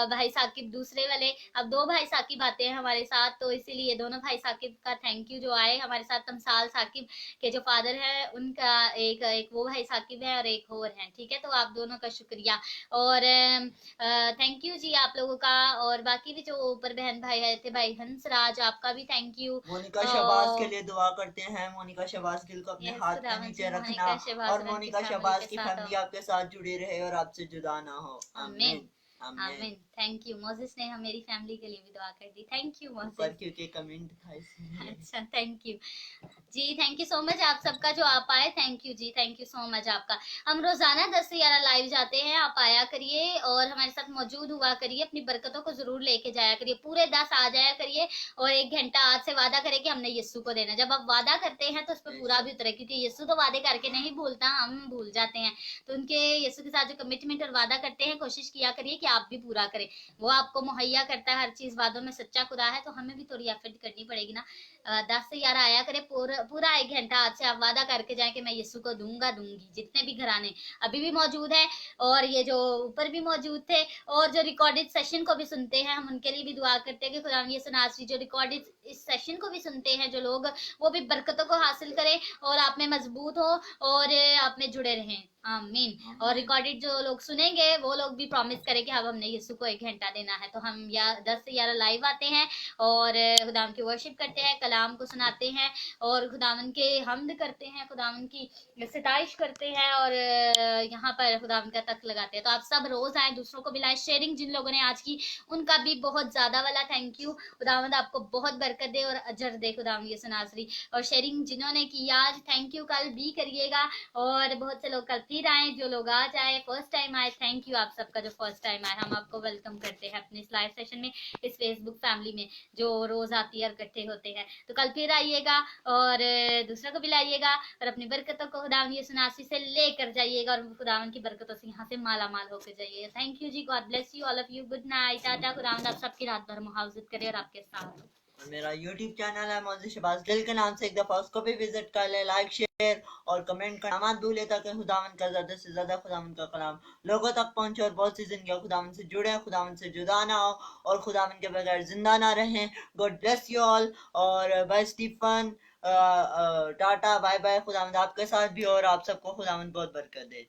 भाई साकिब दूसरे वाले, अब दो भाई साकिब आते हैं हमारे साथ तो इसीलिए दोनों भाई साकिब का थैंक यू जो आए हमारे साथ। तमसाल साकिब के जो फादर है उनका एक वो भाई साकिब है और एक और है, ठीक है, तो आप दोनों का शुक्रिया और थैंक यू जी आप लोगों का। और बाकी भी जो ऊपर बहन भाई आए थे, भाई हंसराज आपका भी थैंक यू। मोनिका शहबाज के लिए दुआ करते हैं, मोनिका शहबाज गिल को अपने हाथ के नीचे रखना और मोनिका शहबाज की फैमिली आपके साथ जुड़ी रहे और आपसे जुदा ना हो, आमीन आमीन। थैंक यू मोसेस ने मेरी फैमिली के लिए भी दुआ कर दी, थैंक यू मोसेस। क्योंकि कमेंट था इसलिए। अच्छा thank you ji, thank you so much आप सबका जो आप आए, thank you ji, thank you so much आपका। हम रोजाना 10 से 11 लाइव जाते हैं, आप आया करिए और हमारे साथ मौजूद हुआ करिए, अपनी बरकतों को जरूर लेके जाया करिए, पूरे 10 आ जाया करिए और 1 घंटा आज से वादा करें कि हमने यीशु को देना। जब आप वादा करते हैं तो उस पर पूरा भी उतरे, क्योंकि यीशु तो वादे करके नहीं भूलता, हम भूल जाते हैं। तो उनके यीशु के साथ जो कमिटमेंट और वादा करते हैं कोशिश किया करिए कि आप भी पूरा करें, वो आपको मुहैया करता है हर चीज, वादों में सच्चा खुदा है, तो हमें भी थोड़ी एफर्ट करनी पड़ेगी ना। 10 से 11 आया करें, पूरा 1 घंटा आज से आप वादा करके जाए कि मैं यीशु को दूंगी। जितने भी घराने अभी भी मौजूद है और ये जो ऊपर भी मौजूद थे और जो रिकॉर्डेड सेशन को भी सुनते हैं, हम उनके लिए भी दुआ करते हैं कि खुदा यीशु नासरी जो रिकॉर्डेड इस सेशन को भी सुनते हैं जो लोग, वो भी बरकतों को हासिल करें और आप में मजबूत हो और आप में जुड़े रहें, आमीन। और रिकॉर्डेड जो लोग सुनेंगे वो लोग भी प्रॉमिस करें कि अब हमने यीशु को 1 घंटा देना है। तो हम 10 से 11 लाइव आते हैं और खुदावन की वर्शिप करते हैं, कलाम को सुनाते हैं और खुदावन के हमद करते हैं, खुदावन की सिताइश करते हैं और यहाँ पर खुदावन का तख्त लगाते हैं। तो आप सब रोज आए, दूसरों को भी लाए। शेयरिंग जिन लोगों ने आज की उनका भी बहुत ज्यादा वाला थैंक यू, खुदावंद आपको बहुत बरकत दे और अजर दे खुदावन यीशु नासरी। और शेयरिंग जिन्होंने की आज थैंक यू, कल भी करिएगा और बहुत से लोग कल फिर आए, जो लोग आज आए फर्स्ट टाइम आए, थैंक यू आप सबका जो फर्स्ट टाइम आए। हम आपको वेलकम करते हैं अपने इस लाइव सेशन में, इस फेसबुक फैमिली में जो रोज आती है और इकट्ठे होते हैं। तो कल फिर आइएगा और दूसरों को भी लाइएगा और अपनी बरकतों को खुदावन यीशु नासरी से लेकर जाइएगा और खुदावन की बरकतों से यहाँ से माला माल होकर जाइए। Thank you ji, God bless you all of you, good night, tata. खुदावन आप सबकी रात भर मुहावजत करे और आपके साथ हो। मेरा YouTube चैनल है मोज़ेज़ शहबाज गिल के नाम से, एक दफा उसको भी विजिट कर ले, लाइक शेयर और कमेंट करना मत भूले ताकि खुदावन का ज्यादा से ज्यादा खुदावन का कलाम लोगों तक पहुंचे और बहुत सी जिंदगी खुदावन से जुड़े, खुदावन से जुदा ना हो और खुदावन के बगैर जिंदा ना रहें। गॉड ब्लेस यू ऑल और bye Stephen, tata, bye bye. खुदावन आपके साथ भी और आप सबको खुदावन बहुत बरकत दे।